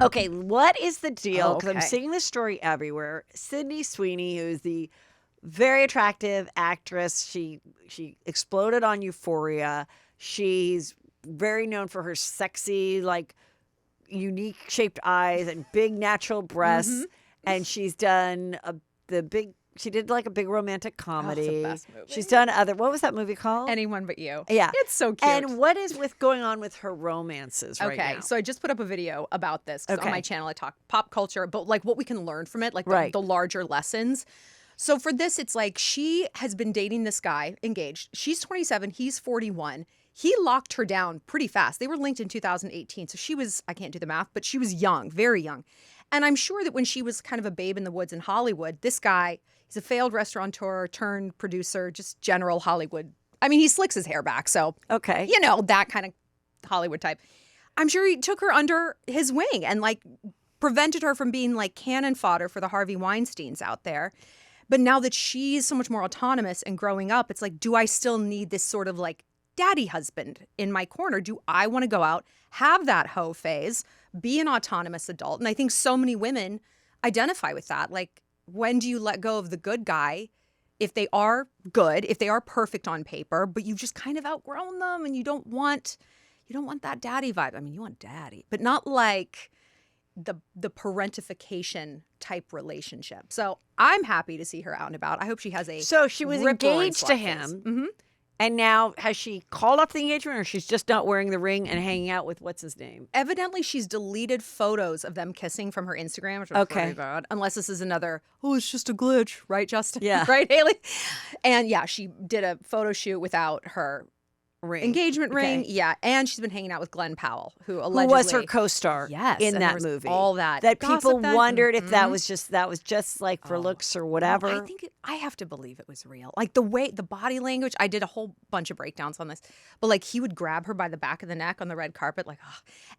Okay, what is the deal? Because I'm Okay. seeing this story everywhere. Sydney Sweeney, who's the very attractive actress, she exploded on Euphoria. She's very known for her sexy, like unique shaped eyes and big natural breasts. And she's done she did like a big romantic comedy. best movie. She's done what was that movie called? Anyone but you. Yeah. It's so cute. And what is going on with her romances right Okay, now? so I just put up a video about this 'cause Okay. on my channel. I talk pop culture, but like what we can learn from it, like Right. the larger lessons. So for this, it's like she has been dating this guy, engaged. She's 27, he's 41. He locked her down pretty fast. They were linked in 2018, so she was, I can't do the math, but she was young, very young. And I'm sure that when she was kind of a babe in the woods in Hollywood, this guy, he's a failed restaurateur turned producer, just general Hollywood. I mean, he slicks his hair back, so Okay. that kind of Hollywood type. I'm sure he took her under his wing and like prevented her from being like cannon fodder for the Harvey Weinsteins out there. But now that she's so much more autonomous and growing up, it's like, do I still need this sort of like daddy husband in my corner? Do I want to go out, have that hoe phase, be an autonomous adult? And I think so many women identify with that. Like, when do you let go of the good guy if they are good, if they are perfect on paper, but you've just kind of outgrown them and you don't want that daddy vibe? I mean, you want daddy, but not like the parentification type relationship. So I'm happy to see her out and about. I hope she has a So she was rip-roaring engaged to slut face. him. And now has she called off the engagement, or she's just not wearing the ring and hanging out with what's his name? Evidently, she's deleted photos of them kissing from her Instagram, which was Okay. pretty bad. Unless this is another, it's just a glitch, right, Justin? Yeah. Right, Haley? And yeah, she did a photo shoot without her Ring. engagement ring. Okay. Yeah, and she's been hanging out with Glen Powell, who Who allegedly was her co-star Yes, in and there that was movie? all that That gossip people then. wondered if that was just like for looks or whatever. I think I have to believe it was real. Like the body language. I did a whole bunch of breakdowns on this, but like he would grab her by the back of the neck on the red carpet, like,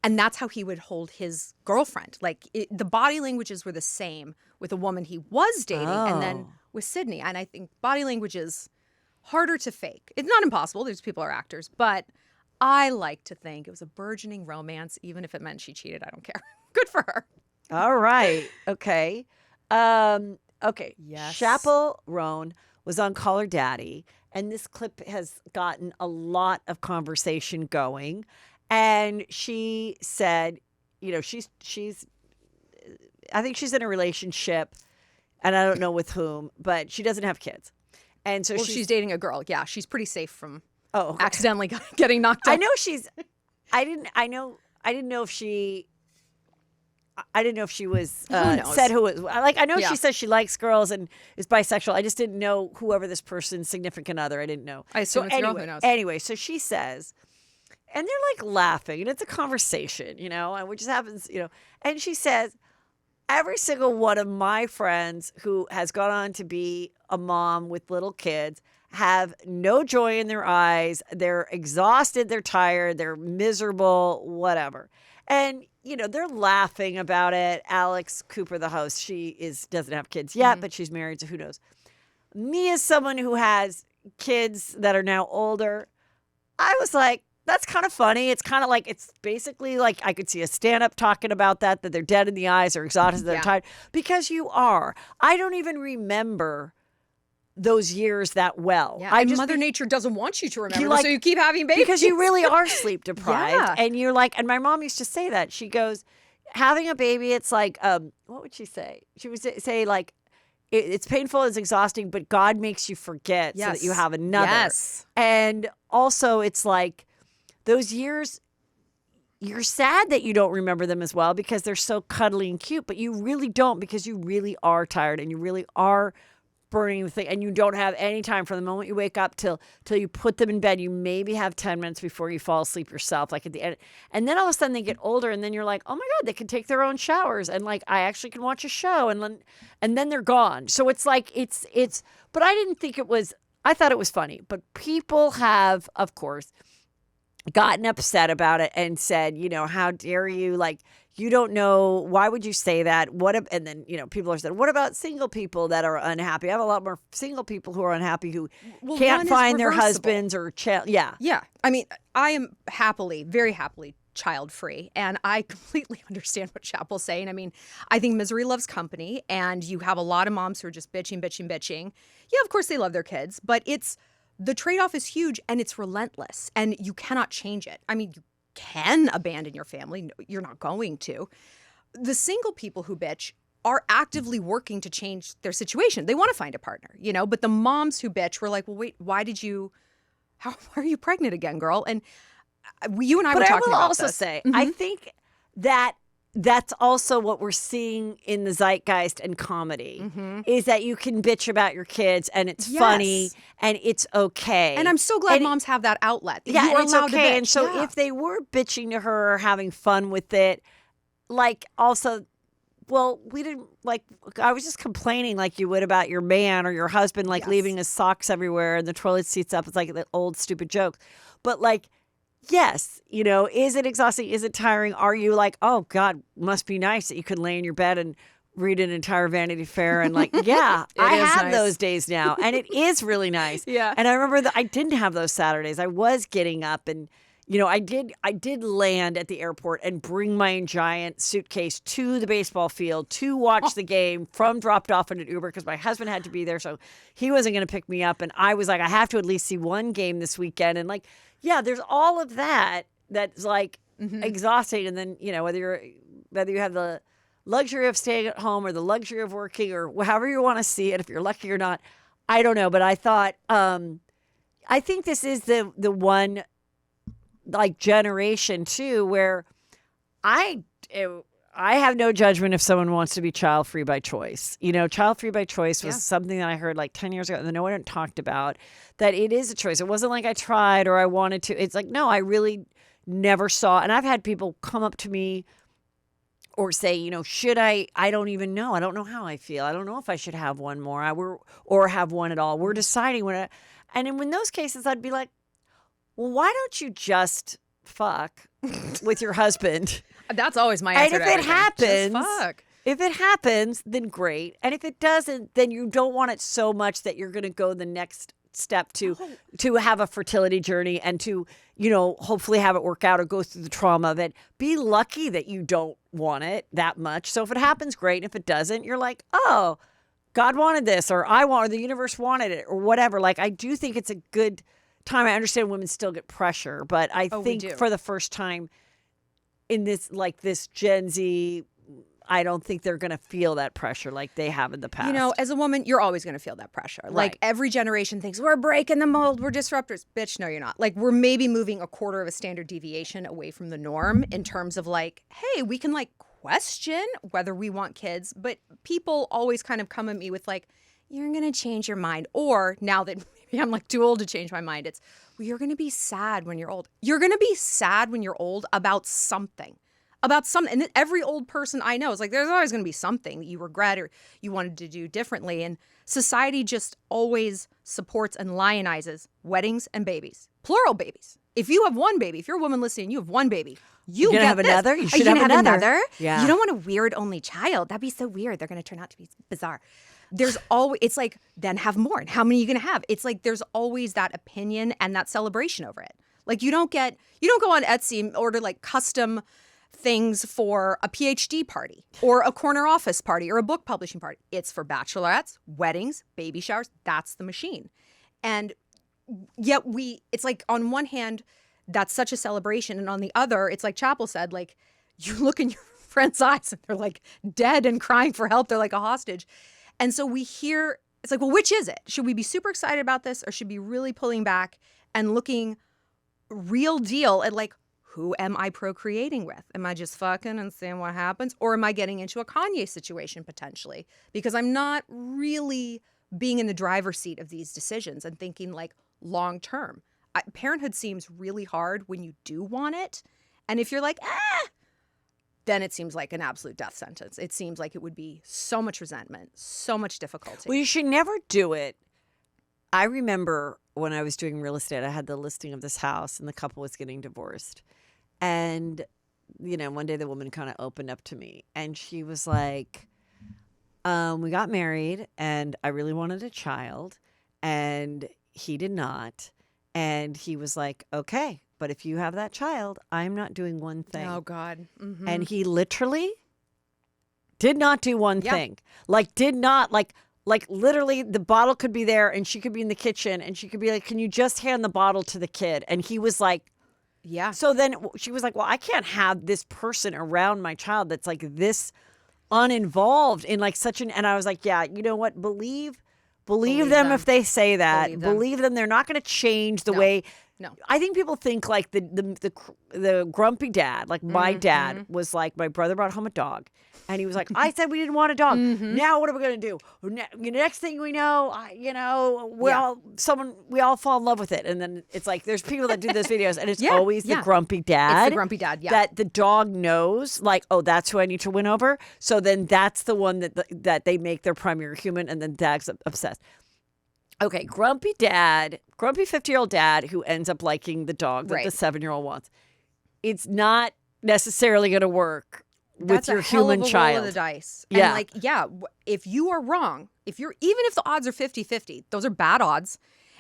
and that's how he would hold his girlfriend. Like the body languages were the same with a woman he was dating, and then with Sydney. And I think body language is harder to fake. It's not impossible. There's people are actors, but I like to think it was a burgeoning romance, even if it meant she cheated. I don't care. Good for her. All right. Okay. Okay. Yes. Chappell Roan was on Call Her Daddy, and this clip has gotten a lot of conversation going. And she said, she's I think she's in a relationship, and I don't know with whom, but she doesn't have kids. And so Well, she's dating a girl. Yeah, she's pretty safe from accidentally getting knocked up. I know she's. I didn't know if she. I didn't know if she was said who it was. Like, I know she says she likes girls and is bisexual. I just didn't know whoever this person's significant other. I didn't know. I assume it's a girl. Who knows? Anyway, so she says, and they're like laughing, and it's a conversation, and what just happens, and she says, every single one of my friends who has gone on to be a mom with little kids have no joy in their eyes. They're exhausted. They're tired. They're miserable, whatever. And, they're laughing about it. Alex Cooper, the host, she doesn't have kids yet, but she's married, so who knows. Me as someone who has kids that are now older, I was like, that's kind of funny. It's kind of like, it's basically like I could see a stand-up talking about that they're dead in the eyes or exhausted, they're tired. Because you are. I don't even remember those years that well. Yeah, Mother Nature doesn't want you to remember, so you keep having babies. Because you really are sleep deprived. And you're like, and my mom used to say that. She goes, having a baby, it's like, what would she say? She would say like, it's painful, it's exhausting, but God makes you forget so that you have another. Yes. And also it's like, those years, you're sad that you don't remember them as well because they're so cuddly and cute, but you really don't because you really are tired and you really are burning the thing, and you don't have any time from the moment you wake up till you put them in bed. You maybe have 10 minutes before you fall asleep yourself, like at the end. And then all of a sudden they get older, and then you're like, oh my God, they can take their own showers, and like I actually can watch a show, and then they're gone. So it's like it's. But I didn't think it was. I thought it was funny, but people have, of course, gotten upset about it and said, how dare you? Like, you don't know. Why would you say that? And then, people are saying, what about single people that are unhappy? I have a lot more single people who are unhappy who can't find their husbands or child. Yeah. Yeah. I mean, I am very happily child-free, and I completely understand what Chappell's saying. I mean, I think misery loves company, and you have a lot of moms who are just bitching. Yeah, of course they love their kids, but the trade-off is huge, and it's relentless, and you cannot change it. I mean, you can abandon your family. No, you're not going to. The single people who bitch are actively working to change their situation. They want to find a partner, but the moms who bitch were like, well, wait, why are you pregnant again, girl? And you and I were talking about this. But I will also say, I think that's also what we're seeing in the zeitgeist and comedy is that you can bitch about your kids and it's funny and it's okay. And I'm so glad moms have that outlet. Yeah, you are it's allowed okay. to bitch. And so if they were bitching to her or having fun with it, like also, well, we didn't like, I was just complaining like you would about your man or your husband, like leaving his socks everywhere and the toilet seats up. It's like the old stupid joke. But like, yes, is it exhausting? Is it tiring? Are you like, oh God, must be nice that you could lay in your bed and read an entire Vanity Fair and like, yeah, I have those days now, and it is really nice. Yeah. And I remember that I didn't have those Saturdays. I was getting up and I did land at the airport and bring my giant suitcase to the baseball field to watch the game from dropped off in an Uber because my husband had to be there, so he wasn't going to pick me up. And I was like, I have to at least see one game this weekend, and like. Yeah, there's all of that's like exhausting. And then, whether you have the luxury of staying at home or the luxury of working or however you want to see it, if you're lucky or not, I don't know. But I thought, I think this is the one like generation too, where I have no judgment if someone wants to be child-free by choice. Child-free by choice was something that I heard like 10 years ago and no one talked about, that it is a choice. It wasn't like I tried or I wanted to. It's like, no, I really never saw. And I've had people come up to me or say, should I don't even know. I don't know how I feel. I don't know if I should have one more or have one at all. We're deciding and in those cases, I'd be like, well, why don't you just fuck with your husband? That's always my answer. And if it happens, then great. And if it doesn't, then you don't want it so much that you're going to go the next step to have a fertility journey and to, hopefully have it work out or go through the trauma of it. Be lucky that you don't want it that much. So if it happens, great. If it doesn't, you're like, oh, God wanted this, or the universe wanted it, or whatever. Like, I do think it's a good time. I understand women still get pressure, but I think for the first time in this Gen Z, I don't think they're going to feel that pressure like they have in the past. You know, as a woman, you're always going to feel that pressure. Like every generation thinks we're breaking the mold, we're disruptors. Bitch, no, you're not. Like we're maybe moving a quarter of a standard deviation away from the norm in terms of like, hey, we can like question whether we want kids, but people always kind of come at me with like, you're going to change your mind. Or now that maybe I'm like too old to change my mind, it's, well, you're going to be sad when you're old. You're going to be sad when you're old about something. And every old person I know is like, there's always going to be something that you regret or you wanted to do differently. And society just always supports and lionizes weddings and babies, plural babies. If you have one baby, if you're a woman listening, you have one baby. You gonna get have this. another? You Are should gonna have another. Yeah. You don't want a weird only child. That'd be so weird. They're going to turn out to be bizarre. There's always, it's like, then have more. And how many are you going to have? It's like, there's always that opinion and that celebration over it. Like you don't go on Etsy and order like custom things for a PhD party or a corner office party or a book publishing party. It's for bachelorettes, weddings, baby showers. That's the machine. And yet it's like on one hand, that's such a celebration. And on the other, it's like Chappell said, like you look in your friend's eyes and they're like dead and crying for help. They're like a hostage. And so we hear, it's like, well, which is it? Should we be super excited about this or should we be really pulling back and looking real deal at like, who am I procreating with? Am I just fucking and seeing what happens? Or am I getting into a Kanye situation potentially? Because I'm not really being in the driver's seat of these decisions and thinking like long term. Parenthood seems really hard when you do want it. And if you're like, then it seems like an absolute death sentence. It seems like it would be so much resentment, so much difficulty. Well, you should never do it. I remember when I was doing real estate, I had the listing of this house and the couple was getting divorced. And, you know, one day the woman kind of opened up to me and she was like, we got married and I really wanted a child and he did not. And he was like, okay, but if you have that child, I'm not doing one thing. Oh, God. Mm-hmm. And he literally did not do one thing. Like, did not, like literally the bottle could be there and she could be in the kitchen and she could be like, can you just hand the bottle to the kid? And he was like, yeah. So then she was like, well, I can't have this person around my child that's like this uninvolved in like such an, and I was like, yeah, you know what? Believe them if they say that. Believe them. They're not going to change the way. No. I think people think like the grumpy dad, like my dad was like, my brother brought home a dog. And he was like, I said we didn't want a dog. Now what are we going to do? Next thing we know, we all fall in love with it. And then it's like, there's people that do those videos and it's always the grumpy dad. It's the grumpy dad, that the dog knows, like, oh, that's who I need to win over. So then that's the one that they make their primary human and then dad's obsessed. Okay, grumpy 50-year-old dad who ends up liking the dog that the 7-year-old wants. It's not necessarily going to work with your human child. Roll of the dice. Yeah. And if you are wrong, even if the odds are 50-50, those are bad odds.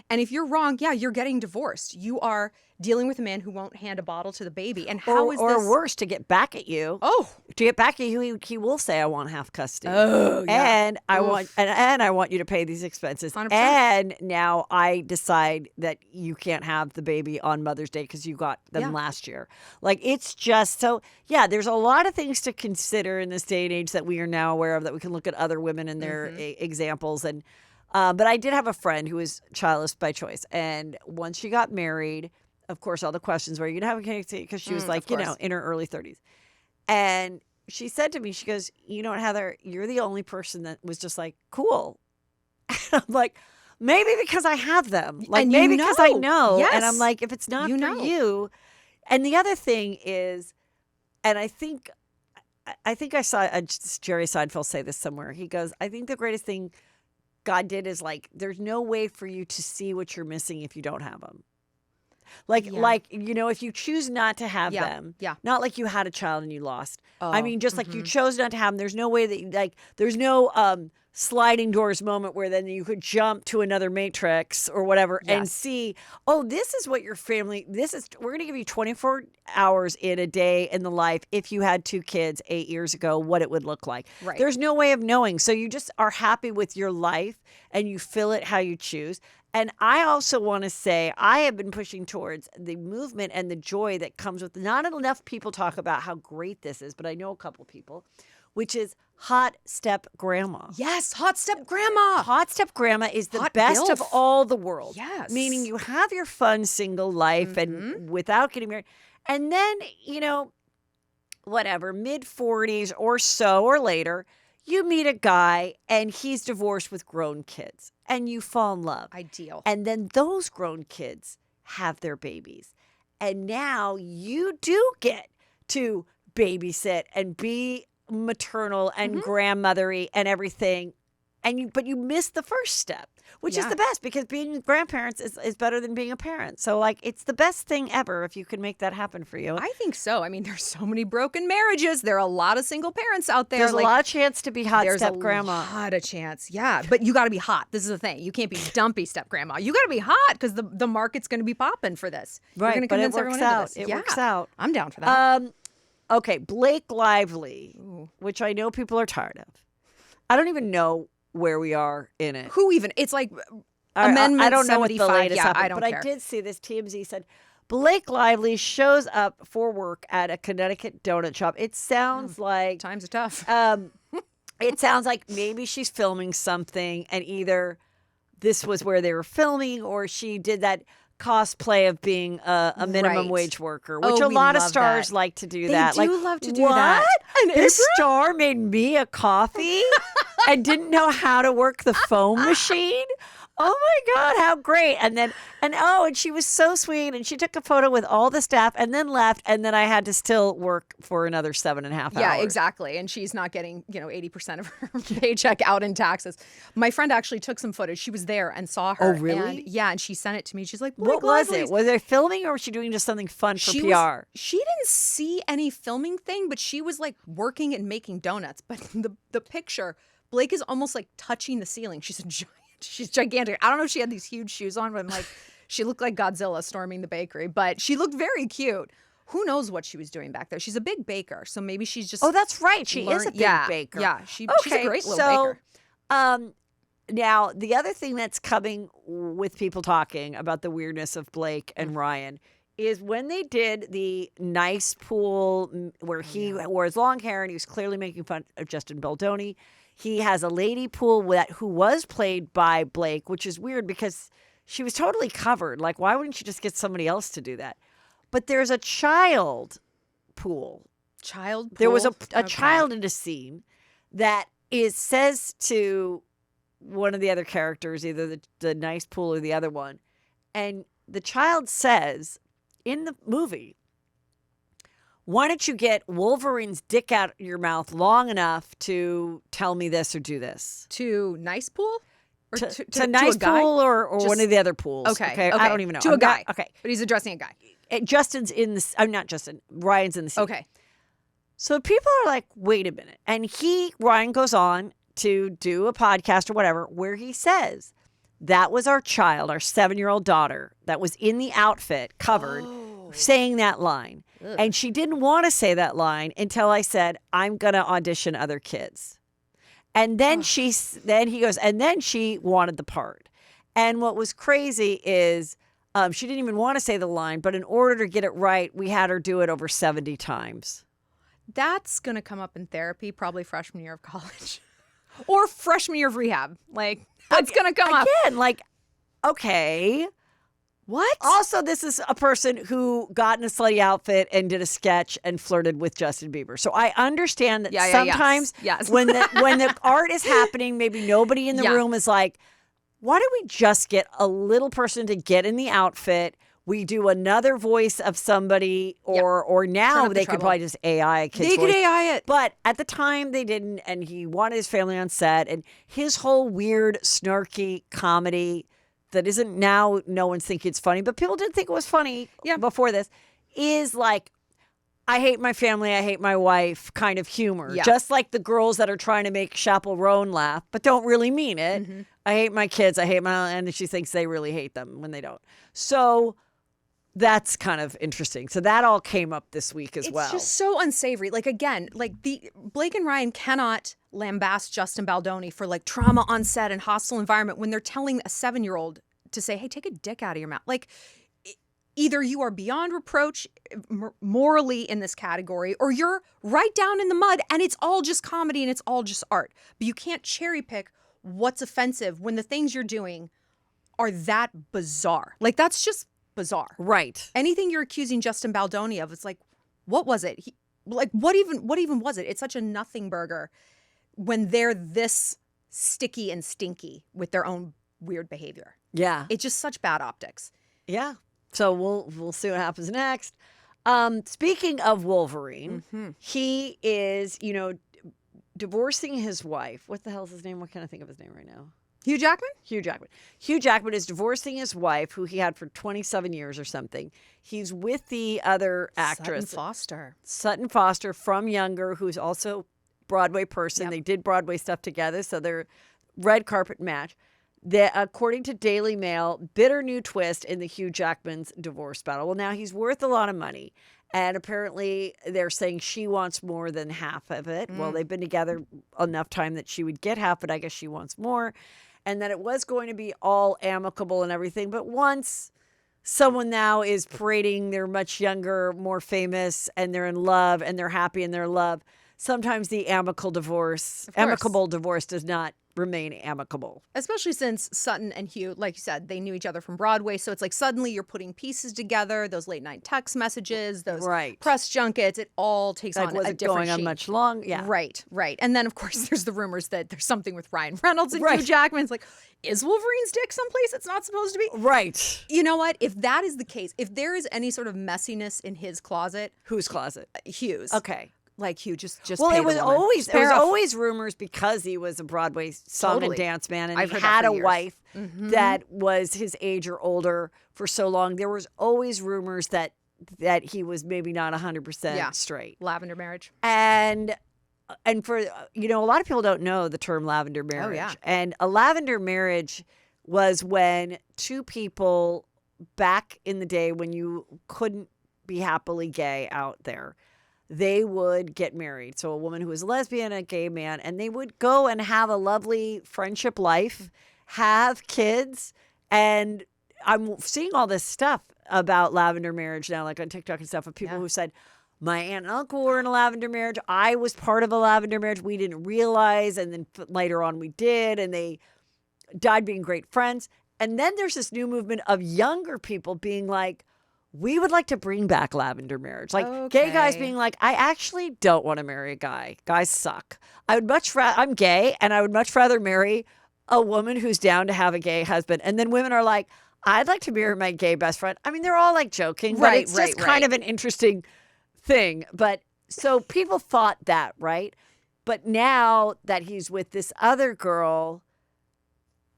And if you're wrong, you're getting divorced. You are dealing with a man who won't hand a bottle to the baby. And how is this? Or worse, to get back at you. Oh. To get back at you, he will say, I want half custody. Oh, yeah. And I want you to pay these expenses. 100%. And now I decide that you can't have the baby on Mother's Day because you got them last year. Like, it's just so, there's a lot of things to consider in this day and age that we are now aware of, that we can look at other women and their examples. And but I did have a friend who was childless by choice. And once she got married, of course, all the questions were, you going to have a kid? Because she was like, in her early 30s. And she said to me, she goes, you know what, Heather, you're the only person that was just like, cool. And I'm like, maybe because I have them. Like, and maybe because I know. Yes. And I'm like, if it's not for you. And the other thing is, and I think I saw Jerry Seinfeld say this somewhere. He goes, I think the greatest thing God did is like, there's no way for you to see what you're missing if you don't have them. Like, if you choose not to have them, not like you had a child and you lost. I mean, just like you chose not to have them, there's no way that there's no sliding doors moment where then you could jump to another matrix or whatever and see, this is what your family, we're going to give you 24 hours in a day in the life if you had 2 kids 8 years ago, what it would look like. Right. There's no way of knowing. So you just are happy with your life and you fill it how you choose. And I also want to say I have been pushing towards the movement and the joy that comes with, not enough people talk about how great this is, but I know a couple people which is hot step grandma. Yes, hot step grandma. Hot step grandma is the Hot best of gilf. all the world. Yes. Meaning you have your fun single life and without getting married. And then, whatever, mid 40s or so or later, you meet a guy and he's divorced with grown kids and you fall in love. Ideal. And then those grown kids have their babies. And now you do get to babysit and be maternal and grandmothery and everything. But you miss the first step, which is the best because being grandparents is better than being a parent. So it's the best thing ever if you can make that happen for you. I think so. I mean, there's so many broken marriages. There are a lot of single parents out there. There's a lot of chance to be hot step grandma. There's a lot of chance. Yeah. But you got to be hot. This is the thing. You can't be dumpy step grandma. You got to be hot because the market's going to be popping for this. Right. You're going to But it convince works everyone into out. this. It Yeah. works out. I'm down for that. Okay. Blake Lively, which I know people are tired of. I don't even know where we are in it. Who even? It's like Amendment I don't know what the 75. latest Yeah, happened, I don't but care. I did see this. TMZ said Blake Lively shows up for work at a Connecticut donut shop. It sounds like Times are tough. it sounds like maybe she's filming something, and either this was where they were filming, or she did that cosplay of being a minimum Right. wage worker, which Oh, a we lot of love stars that. like to do They that. do love to do what? that. An This apron? star made me a coffee and didn't know how to work the foam machine. Oh my God, how great. And she was so sweet. And she took a photo with all the staff and then left. And then I had to still work for another 7.5 hours. Yeah, exactly. And she's not getting, 80% of her paycheck out in taxes. My friend actually took some footage. She was there and saw her. Oh, really? And she sent it to me. She's like, What was it? Lively's- Was they filming or was she doing just something fun for She PR? she didn't see any filming thing, but she was like working and making donuts. But the picture, Blake is almost like touching the ceiling. She's a giant. She's gigantic. I don't know if she had these huge shoes on, but I'm like, she looked like Godzilla storming the bakery. But she looked very cute. Who knows what she was doing back there? She's a big baker, so maybe she's just. Oh, that's right. She is a big baker. Yeah, she's a great little baker. Now, the other thing that's coming with people talking about the weirdness of Blake and Ryan is when they did the nice pool where he wore his long hair and he was clearly making fun of Justin Baldoni. He has a lady pool who was played by Blake, which is weird because she was totally covered. Like, why wouldn't you just get somebody else to do that? But there's a child pool. Child pool? There was a Okay. child in a scene that says to one of the other characters, either the nice pool or the other one, and the child says in the movie, why don't you get Wolverine's dick out your mouth long enough to tell me this or do this? To nice pool? Or To nice a guy? pool or Just- one of the other pools. Okay. I don't even know. To a I'm not- guy. okay. But he's addressing a guy. Justin's in the. I'm not Justin. Ryan's in the scene. Okay. So people are like, wait a minute. And Ryan goes on to do a podcast or whatever where he says, that was our child, our 7-year-old daughter that was in the outfit covered saying that line. Ugh. And she didn't want to say that line until I said, I'm going to audition other kids. And then he goes, and then she wanted the part. And what was crazy is she didn't even want to say the line, but in order to get it right, we had her do it over 70 times. That's going to come up in therapy, probably freshman year of college. Or freshman year of rehab. Like, that's going to come up. Again, like, okay. What? Also, this is a person who got in a slutty outfit and did a sketch and flirted with Justin Bieber. So I understand that sometimes yes. when the art is happening, maybe nobody in the room is like, why don't we just get a little person to get in the outfit? We do another voice of somebody, or now up the they could treble. probably just AI a kid's They could voice. AI it. But at the time they didn't, and he wanted his family on set, and his whole weird, snarky comedy that isn't now, no one's thinking it's funny, but people did think it was funny before this, is like, I hate my family, I hate my wife kind of humor. Yeah. Just like the girls that are trying to make Chappell Roan laugh, but don't really mean it. Mm-hmm. I hate my kids, I hate and she thinks they really hate them when they don't. So that's kind of interesting. So that all came up this week as well. It's just so unsavory. Like, again, like the Blake and Ryan cannot lambast Justin Baldoni for like trauma on set and hostile environment when they're telling a 7-year-old to say, hey, take a dick out of your mouth. Like, either you are beyond reproach morally in this category, or you're right down in the mud and it's all just comedy and it's all just art. But you can't cherry pick what's offensive when the things you're doing are that bizarre. Like, that's just bizarre. Right. Anything you're accusing Justin Baldoni of, it's like, what was it? What even was it? It's such a nothing burger when they're this sticky and stinky with their own weird behavior. Yeah. It's just such bad optics. Yeah. So we'll see what happens next. Speaking of Wolverine, he is, divorcing his wife. What the hell is his name? What can I think of his name right now? Hugh Jackman? Hugh Jackman. Hugh Jackman is divorcing his wife, who he had for 27 years or something. He's with the other actress, Sutton Foster from Younger, who's also a Broadway person. Yep. They did Broadway stuff together, so they're red carpet match. According to Daily Mail, bitter new twist in the Hugh Jackman's divorce battle. Well, now he's worth a lot of money. And apparently they're saying she wants more than half of it. Well, they've been together enough time that she would get half, but I guess she wants more. And that it was going to be all amicable and everything. But once someone now is parading, they're much younger, more famous, and they're in love, and they're happy in their love, sometimes the amicable divorce does not remain amicable. Especially since Sutton and Hugh, like you said, they knew each other from Broadway. So it's like suddenly you're putting pieces together, those late night text messages, those press junkets, it all takes on a different going on shape. Much long. Yeah. Right. And then, of course, there's the rumors that there's something with Ryan Reynolds and Hugh Jackman. It's like, is Wolverine's dick someplace it's not supposed to be? Right. You know what? If that is the case, if there is any sort of messiness in his closet. Whose closet? Hugh's. Okay. Like Hugh, just well, pay it was the woman. always rumors because he was a Broadway song and dance man, and I've he heard had that a for years. wife that was his age or older for so long. There was always rumors that he was maybe not 100% straight. Lavender marriage. And for a lot of people don't know the term lavender marriage. Oh, yeah. And a lavender marriage was when two people back in the day when you couldn't be happily gay out there, they would get married. So a woman who was a lesbian, a gay man, and they would go and have a lovely friendship life, have kids. And I'm seeing all this stuff about lavender marriage now, like on TikTok and stuff, of people who said, my aunt and uncle were in a lavender marriage. I was part of a lavender marriage. We didn't realize. And then later on we did. And they died being great friends. And then there's this new movement of younger people being like, we would like to bring back lavender marriage. Like gay guys being like, I actually don't want to marry a guy. Guys suck. I would much rather, I'm gay and I would much rather marry a woman who's down to have a gay husband. And then women are like, I'd like to marry my gay best friend. I mean, they're all like joking, but it's just kind of an interesting thing. But so people thought that, right? But now that he's with this other girl,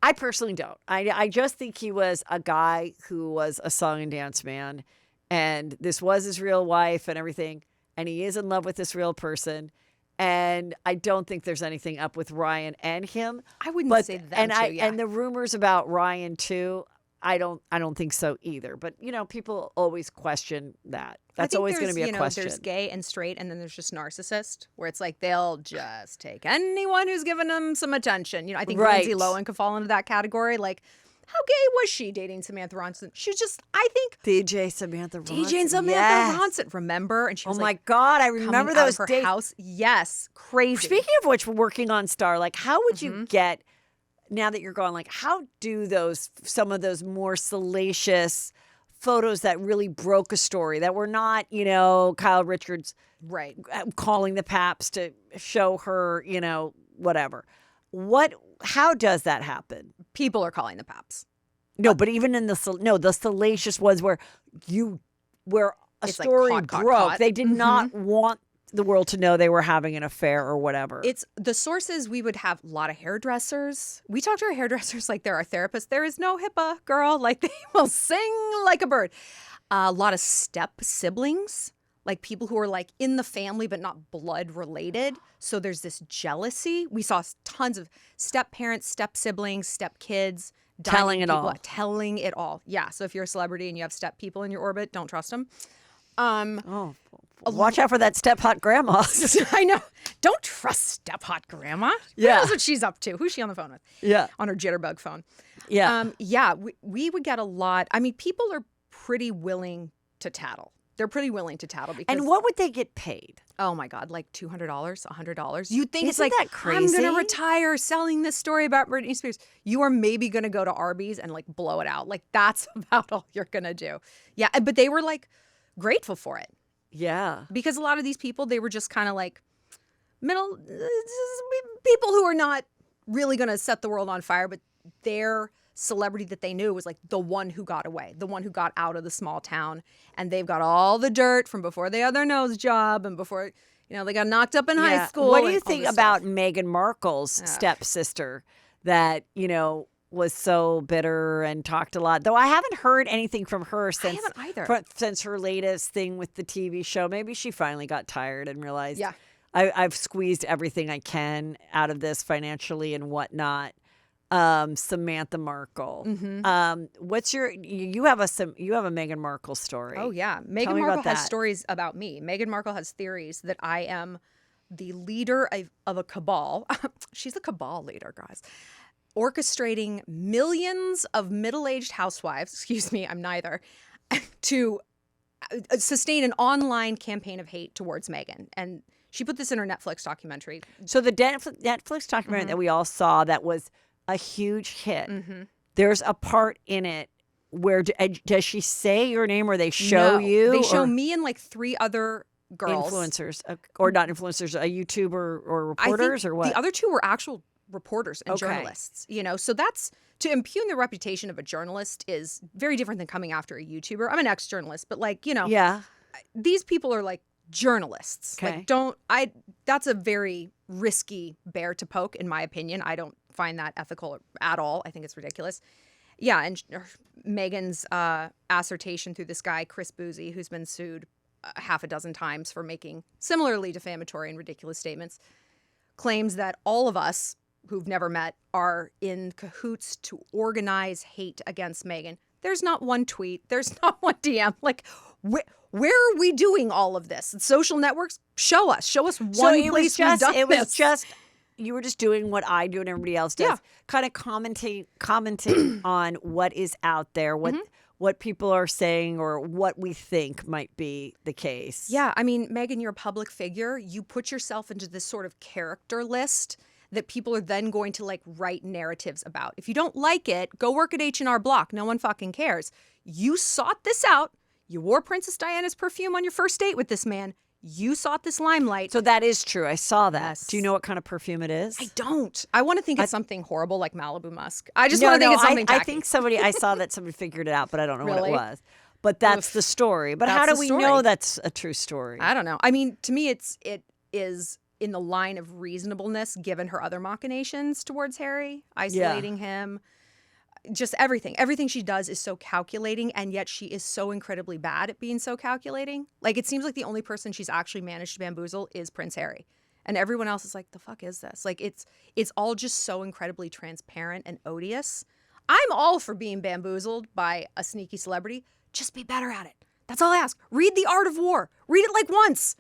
I personally don't. I just think he was a guy who was a song and dance man, and this was his real wife and everything, and he is in love with this real person, and I don't think there's anything up with Ryan and him. I wouldn't say that. And the rumors about Ryan too, I don't think so either. But people always question that. That's always going to be a question. There's gay and straight, and then there's just narcissist, where it's like they'll just take anyone who's given them some attention. I think Lindsay Lohan could fall into that category. Like, how gay was she dating Samantha Ronson? She was just, I think, DJ Samantha Ronson. DJ Samantha Ronson, remember? And she was my God, I remember those out of her house. Yes, crazy. Speaking of which, we're working on Star. Like, how would you get? Now that you're gone, like, how do some of those more salacious photos that really broke a story that were not, Kyle Richards calling the Paps to show her, whatever. How does that happen? People are calling the Paps. No, but even in the salacious ones where a story like broke, they did not want the world to know they were having an affair or whatever. It's the sources. We would have a lot of hairdressers. We talk to our hairdressers like they're our therapists. There is no HIPAA, girl. Like, they will sing like a bird. A lot of step siblings, like people who are like in the family but not blood related. So there's this jealousy. We saw tons of step parents, step siblings, step kids. Telling it all. Yeah. So if you're a celebrity and you have step people in your orbit, don't trust them. Watch out for that step hot grandma. I know. Don't trust step hot grandma. Who knows what she's up to? Who's she on the phone with? Yeah. On her jitterbug phone. Yeah. We would get a lot. I mean, people are pretty willing to tattle. They're pretty willing to tattle because. And what would they get paid? Oh my God, like $200, $100. You think it's Isn't like, that crazy? I'm going to retire selling this story about Britney Spears. You are maybe going to go to Arby's and like blow it out. Like that's about all you're going to do. Yeah. But they were like grateful for it Yeah. because a lot of these people, they were just kind of like middle people who are not really going to set the world on fire, but their celebrity that they knew was like the one who got away, the one who got out of the small town, and they've got all the dirt from before they had their nose job and before they got knocked up in high school. What do you and all think this about stuff. Meghan Markle's stepsister that was so bitter and talked a lot? Though I haven't heard anything from her since haven't either. Since her latest thing with the TV show. Maybe she finally got tired and realized, Yeah. I've squeezed everything I can out of this financially and whatnot. Samantha Markle. What's you have a Meghan Markle story? Oh yeah, Tell Meghan me Markle about has that. stories about me. Meghan Markle has theories that I am the leader of a cabal. She's a cabal leader, guys. Orchestrating millions of middle-aged housewives, excuse me, I'm neither, to sustain an online campaign of hate towards Meghan. And she put this in her Netflix documentary. So the Netflix documentary that we all saw that was a huge hit. There's a part in it where does she say your name or they show No, you? They show or me and like 3 other girls. influencers or not influencers, a YouTuber or I think reporters or what? The other 2 were actual reporters and Okay. journalists, so that's to impugn the reputation of a journalist is very different than coming after a YouTuber. I'm an ex-journalist, but Yeah. these people are like journalists. Okay. That's a very risky bear to poke, in my opinion. I don't find that ethical at all. I think it's ridiculous. Yeah, and Meghan's assertion through this guy, Chris Boozy, who's been sued half a dozen times for making similarly defamatory and ridiculous statements, claims that all of us who've never met are in cahoots to organize hate against Meghan. There's not one tweet. There's not one DM. Like, where are we doing all of this? Social networks, show us. Show us one place we've done it was this. just you were just doing what I do and everybody else does. Yeah. Kind of commenting on what is out there, what people are saying or what we think might be the case. Yeah, I mean, Meghan, you're a public figure. You put yourself into this sort of character list that people are then going to like write narratives about. If you don't like it, go work at H&R Block. No one fucking cares. You sought this out. You wore Princess Diana's perfume on your first date with this man. You sought this limelight. So that is true. I saw that. Yes. Do you know what kind of perfume it is? I don't. I want to think it's something horrible like Malibu Musk. I just want to think it's something I tacky. think I saw that somebody figured it out, but I don't know what Really? it was. But that's the story. But how That's do the we story. know that's a true story? I don't know. I mean, to me, it is in the line of reasonableness given her other machinations towards Harry, isolating him. Just everything. Everything she does is so calculating, and yet she is so incredibly bad at being so calculating. Like, it seems like the only person she's actually managed to bamboozle is Prince Harry. And everyone else is like, the fuck is this? Like, it's all just so incredibly transparent and odious. I'm all for being bamboozled by a sneaky celebrity. Just be better at it. That's all I ask. Read The Art of War. Read it like once.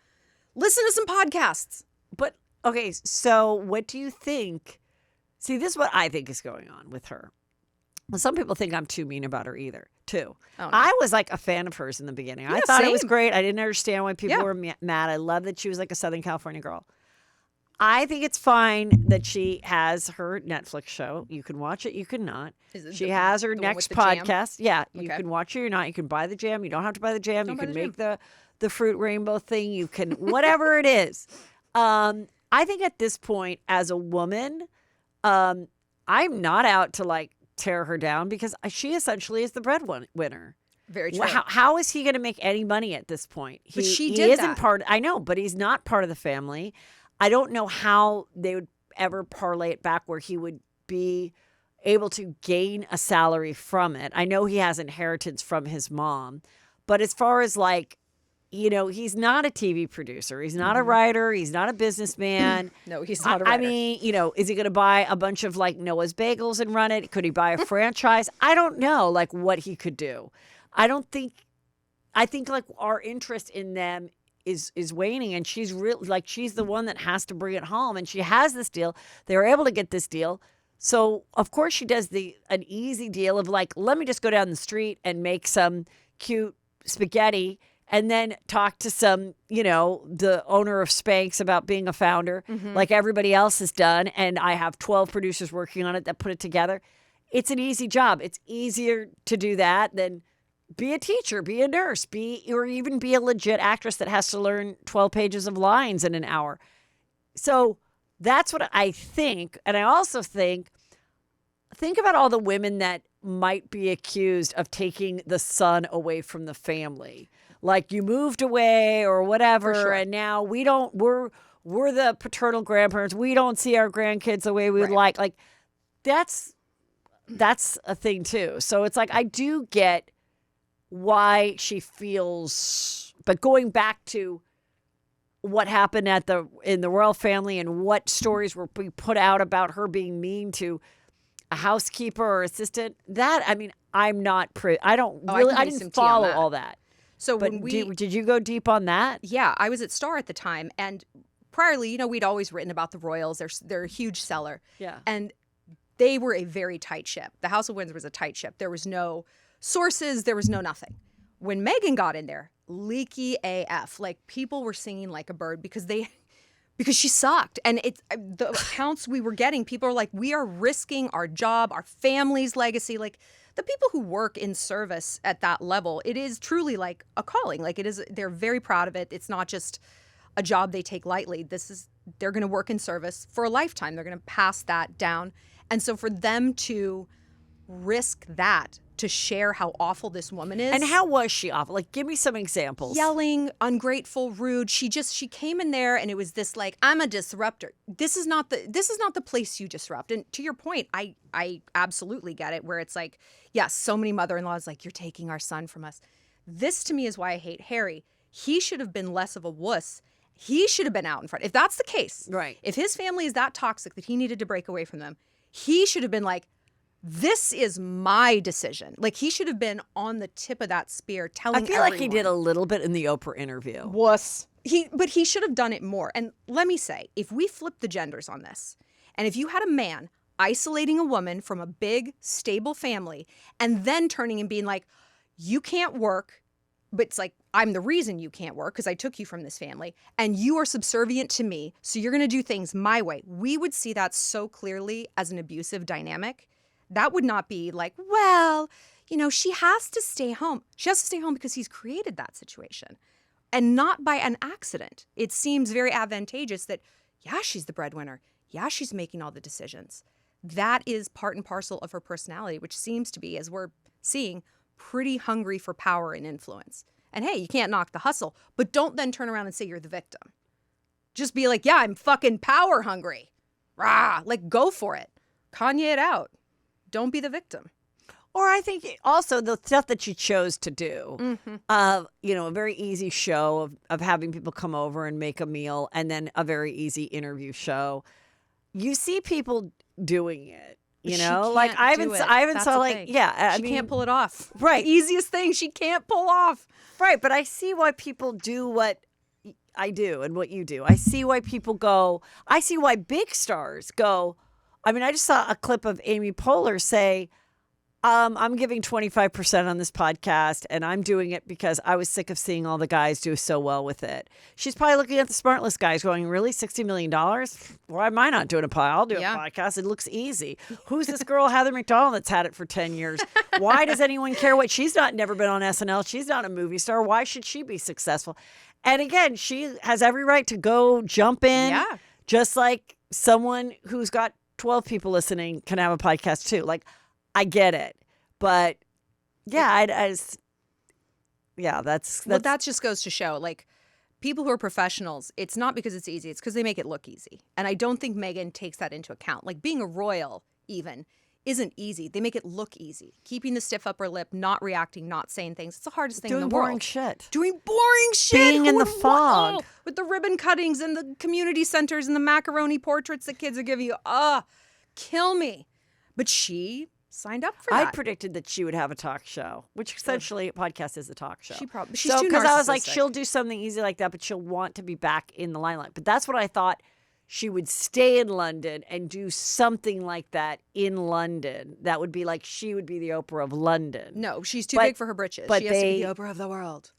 Listen to some podcasts. But okay, so what do you think? See, this is what I think is going on with her. Well, some people think I'm too mean about her too. Oh, no. I was like a fan of hers in the beginning. I Yeah, thought it was same. great. I didn't understand why people Yeah. were mad. I love that she was like a Southern California girl. I think it's fine that she has her Netflix show. You can watch it, you can not. Is it She the- has her the one next with the jam? podcast. Yeah, you Okay. can watch it or not. You can buy the jam. You don't have to buy the jam. Don't You buy can the make the fruit rainbow thing. You can whatever it is. I think at this point, as a woman, I'm not out to like tear her down because she essentially is the breadwinner. Very true. Well, how is he going to make any money at this point? But she he did isn't that. part. I know, but he's not part of the family. I don't know how they would ever parlay it back where he would be able to gain a salary from it. I know he has inheritance from his mom, but as far as like, he's not a TV producer. He's not a writer. He's not a businessman. No, he's not a I writer. mean, is he going to buy a bunch of like Noah's Bagels and run it? Could he buy a franchise? I don't know like what he could do. I think like our interest in them is waning, and she's really like she's the one that has to bring it home, and she has this deal. They were able to get this deal. So of course she does an easy deal of like, let me just go down the street and make some cute spaghetti and then talk to some, the owner of Spanx about being a founder like everybody else has done. And I have 12 producers working on it that put it together. It's an easy job. It's easier to do that than be a teacher, be a nurse, or even be a legit actress that has to learn 12 pages of lines in an hour. So that's what I think. And I also think about all the women that might be accused of taking the son away from the family. Like you moved away or whatever, sure. and now we're the paternal grandparents. We don't see our grandkids the way we would like. Like that's a thing too. So it's like I do get why she feels, but going back to what happened in the royal family and what stories were being put out about her being mean to a housekeeper or assistant, that I'm not I didn't follow all that. So but when did you go deep on that? Yeah, I was at Star at the time, and priorly, we'd always written about the royals. They're a huge seller. Yeah. And they were a very tight ship. The House of Windsor was a tight ship. There was no sources. There was no nothing. When Meghan got in there, leaky AF. Like people were singing like a bird because she sucked. And the accounts we were getting, people are like, we are risking our job, our family's legacy. Like the people who work in service at that level, it is truly like a calling. Like they're very proud of it. It's not just a job they take lightly. They're going to work in service for a lifetime. They're going to pass that down. And so for them to risk that, to share how awful this woman is. And how was she awful? Like, give me some examples. Yelling, ungrateful, rude. She came in there and it was this like, I'm a disruptor. This is not the place you disrupt. And to your point, I absolutely get it, where it's like, yes, so many mother-in-laws like, you're taking our son from us. This to me is why I hate Harry. He should have been less of a wuss. He should have been out in front. If that's the case, right? If his family is that toxic that he needed to break away from them, he should have been like, this is my decision. Like he should have been on the tip of that spear telling everyone. Like he did a little bit in the Oprah interview. Wuss. But he should have done it more. And let me say, if we flip the genders on this, and if you had a man isolating a woman from a big, stable family, and then turning and being like, you can't work, but it's like, I'm the reason you can't work because I took you from this family, and you are subservient to me, so you're going to do things my way. We would see that so clearly as an abusive dynamic. That would not be like, well, she has to stay home. She has to stay home because he's created that situation, and not by an accident. It seems very advantageous that, yeah, she's the breadwinner. Yeah, she's making all the decisions. That is part and parcel of her personality, which seems to be, as we're seeing, pretty hungry for power and influence. And hey, you can't knock the hustle, but don't then turn around and say you're the victim. Just be like, yeah, I'm fucking power hungry. Rah, like go for it. Kanye it out. Don't be the victim. Or I think also the stuff that she chose to do, a very easy show of having people come over and make a meal, and then a very easy interview show. You see people doing it, like I haven't saw like, yeah, she can't pull it off. Right. The easiest thing she can't pull off. Right. But I see why people do what I do and what you do. I see why people go. I see why big stars go. I mean, I just saw a clip of Amy Poehler say, I'm giving 25% on this podcast, and I'm doing it because I was sick of seeing all the guys do so well with it. She's probably looking at the Smartless guys going, really, $60 million? Why am I not doing a podcast? I'll do a podcast. It looks easy. Who's this girl, Heather McDonald, that's had it for 10 years? Why does anyone care what? She's never been on SNL. She's not a movie star. Why should she be successful? And again, she has every right to go jump in, just like someone who's got 12 people listening can have a podcast too. Like, I get it, but yeah, that just goes to show, like, people who are professionals, it's not because it's easy, it's because they make it look easy. And I don't think Meghan takes that into account. Like, being a royal even isn't easy. They make it look easy. Keeping the stiff upper lip, not reacting, not saying things. It's the hardest thing in the world. Doing boring shit. Being in the fog. With the ribbon cuttings and the community centers and the macaroni portraits that kids are giving you. Kill me. But she signed up for that. I predicted that she would have a talk show, which essentially a podcast is a talk show. She's too because I was like, narcissistic. she'll do something easy like that, but she'll want to be back in the limelight. But that's what I thought she would stay in London and do something like that in London. That would be like she would be the Oprah of London. No, she's too But- big for her britches. but She has to be they- the Oprah of the world.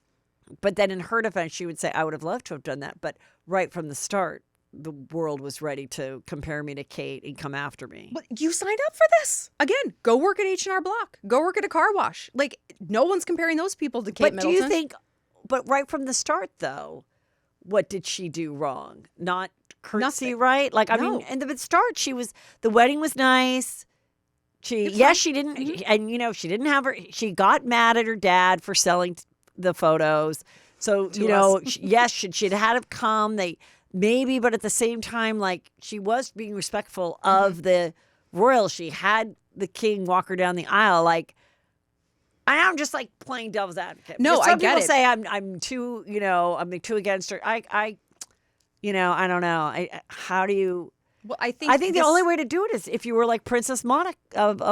But then in her defense, she would say, I would have loved to have done that. But right from the start, the world was ready to compare me to Kate and come after me. But you signed up for this. Again, go work at H&R Block. Go work at a car wash. Like, no one's comparing those people to Kate But Middleton. do you think, but right from the start, though, what did she do wrong? Not curtsy, Nothing. right? Like, I No. mean, in the start, the wedding was nice. She didn't, and she didn't have her, she got mad at her dad for selling the photos. So, she'd had him come, maybe, but at the same time, like, she was being respectful of the royal. She had the king walk her down the aisle, like, I'm just like playing devil's advocate. No, Because I some get people it. say I'm too, I'm too against her. I don't know. How do you? Well, I think the only way to do it is if you were like Princess of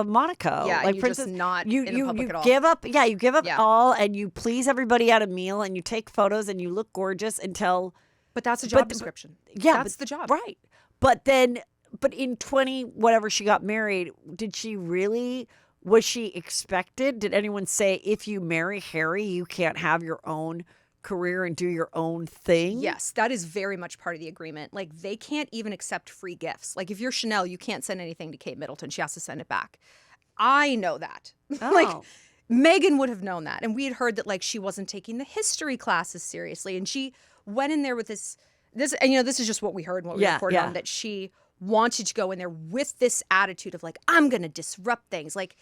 Monaco. Yeah, like and you're just not you, in you, public you at all. give up. Yeah, you give up Yeah. all, and you please everybody at a meal, and you take photos, and you look gorgeous until. But that's a job but- description. Yeah, That's but- the job. right? But in 20 whatever she got married, did she really? Was she expected? Did anyone say if you marry Harry, you can't have your own career and do your own thing? Yes, that is very much part of the agreement. Like, they can't even accept free gifts. Like, if you're Chanel, you can't send anything to Kate Middleton. She has to send it back. I know that. Oh. Like, Meghan would have known that. And we had heard that, like, she wasn't taking the history classes seriously. And she went in there with this, and, this is just what we heard and what we reported on, that she wanted to go in there with this attitude of, like, I'm going to disrupt things. Like,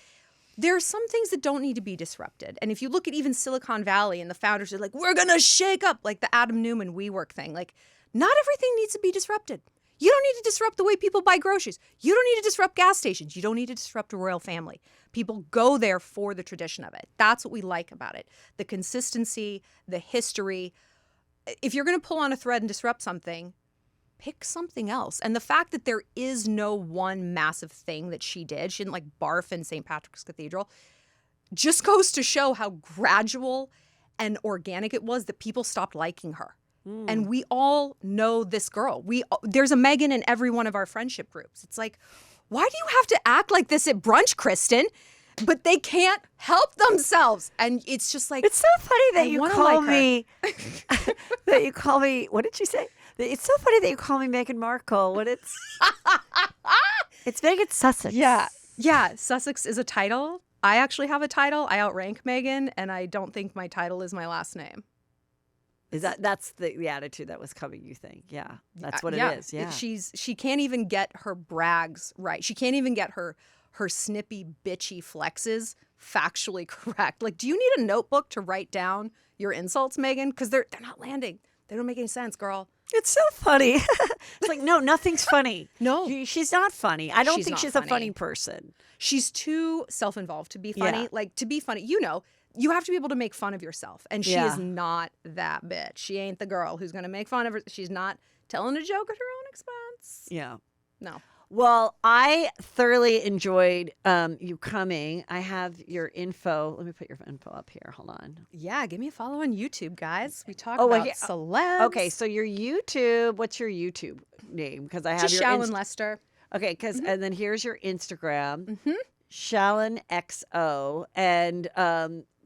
there are some things that don't need to be disrupted. And if you look at even Silicon Valley and the founders are like, we're going to shake up, like the Adam Newman WeWork thing. Like, not everything needs to be disrupted. You don't need to disrupt the way people buy groceries. You don't need to disrupt gas stations. You don't need to disrupt a royal family. People go there for the tradition of it. That's what we like about it. The consistency, the history. If you're going to pull on a thread and disrupt something, pick something else. And the fact that there is no one massive thing that she didn't like barf in St. Patrick's Cathedral, just goes to show how gradual and organic it was that people stopped liking her. And we all know this girl. There's a Meghan in every one of our friendship groups. It's like, why do you have to act like this at brunch, Kristen? But they can't help themselves. And it's just like, It's so funny that I you wanna call like her. me. That you call me. What did you say? It's so funny that you call me Meghan Markle when it's. It's Meghan Sussex. Yeah, Sussex is a title. I actually have a title. I outrank Meghan, and I don't think my title is my last name. That's the attitude that was coming? You think? Yeah, that's what Yeah. it is. Yeah. She can't even get her brags right. She can't even get her snippy, bitchy flexes factually correct. Like, do you need a notebook to write down your insults, Meghan? Because they're not landing. They don't make any sense, girl. It's so funny. It's like, no, nothing's funny. No. She's not funny. I don't She's think not she's a funny. funny person. She's too self-involved to be funny. Yeah. Like, to be funny, you have to be able to make fun of yourself. And she Yeah. is not that bitch. She ain't the girl who's going to make fun of her. She's not telling a joke at her own expense. Yeah. No. Well, I thoroughly enjoyed you coming. I have your info. Let me put your info up here. Hold on. Yeah, give me a follow on YouTube, guys. We talk Oh, about yeah. celebs. Okay, so your YouTube. What's your YouTube name? Because I have Just your Shallon Lester. Okay, and then here's your Instagram, Shallon XO, and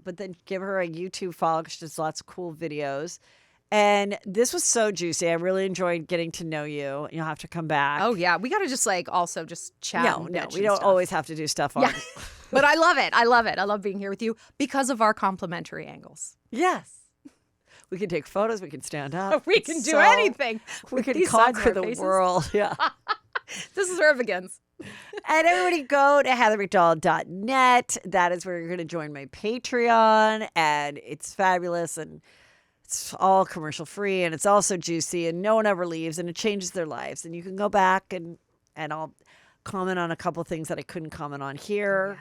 but then give her a YouTube follow because she does lots of cool videos. And this was so juicy. I really enjoyed getting to know you. You'll have to come back. Oh, yeah. We got to just also just chat. no, and no, bitch we and don't stuff. always have to do stuff on. Yeah. But I love it. I love it. I love being here with you because of our complementary angles. Yes. We can take photos. We can stand up. We can do So- anything. We with can these sides of conquer our the faces. world. Yeah. This is where it begins. And everybody go to heathermcdonald.net. That is where you're going to join my Patreon. And it's fabulous. And it's all commercial free. And it's also juicy. And no one ever leaves. And it changes their lives. And you can go back and I'll comment on a couple things that I couldn't comment on here.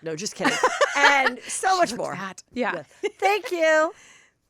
No, just kidding. And so much more. Yeah. Thank you.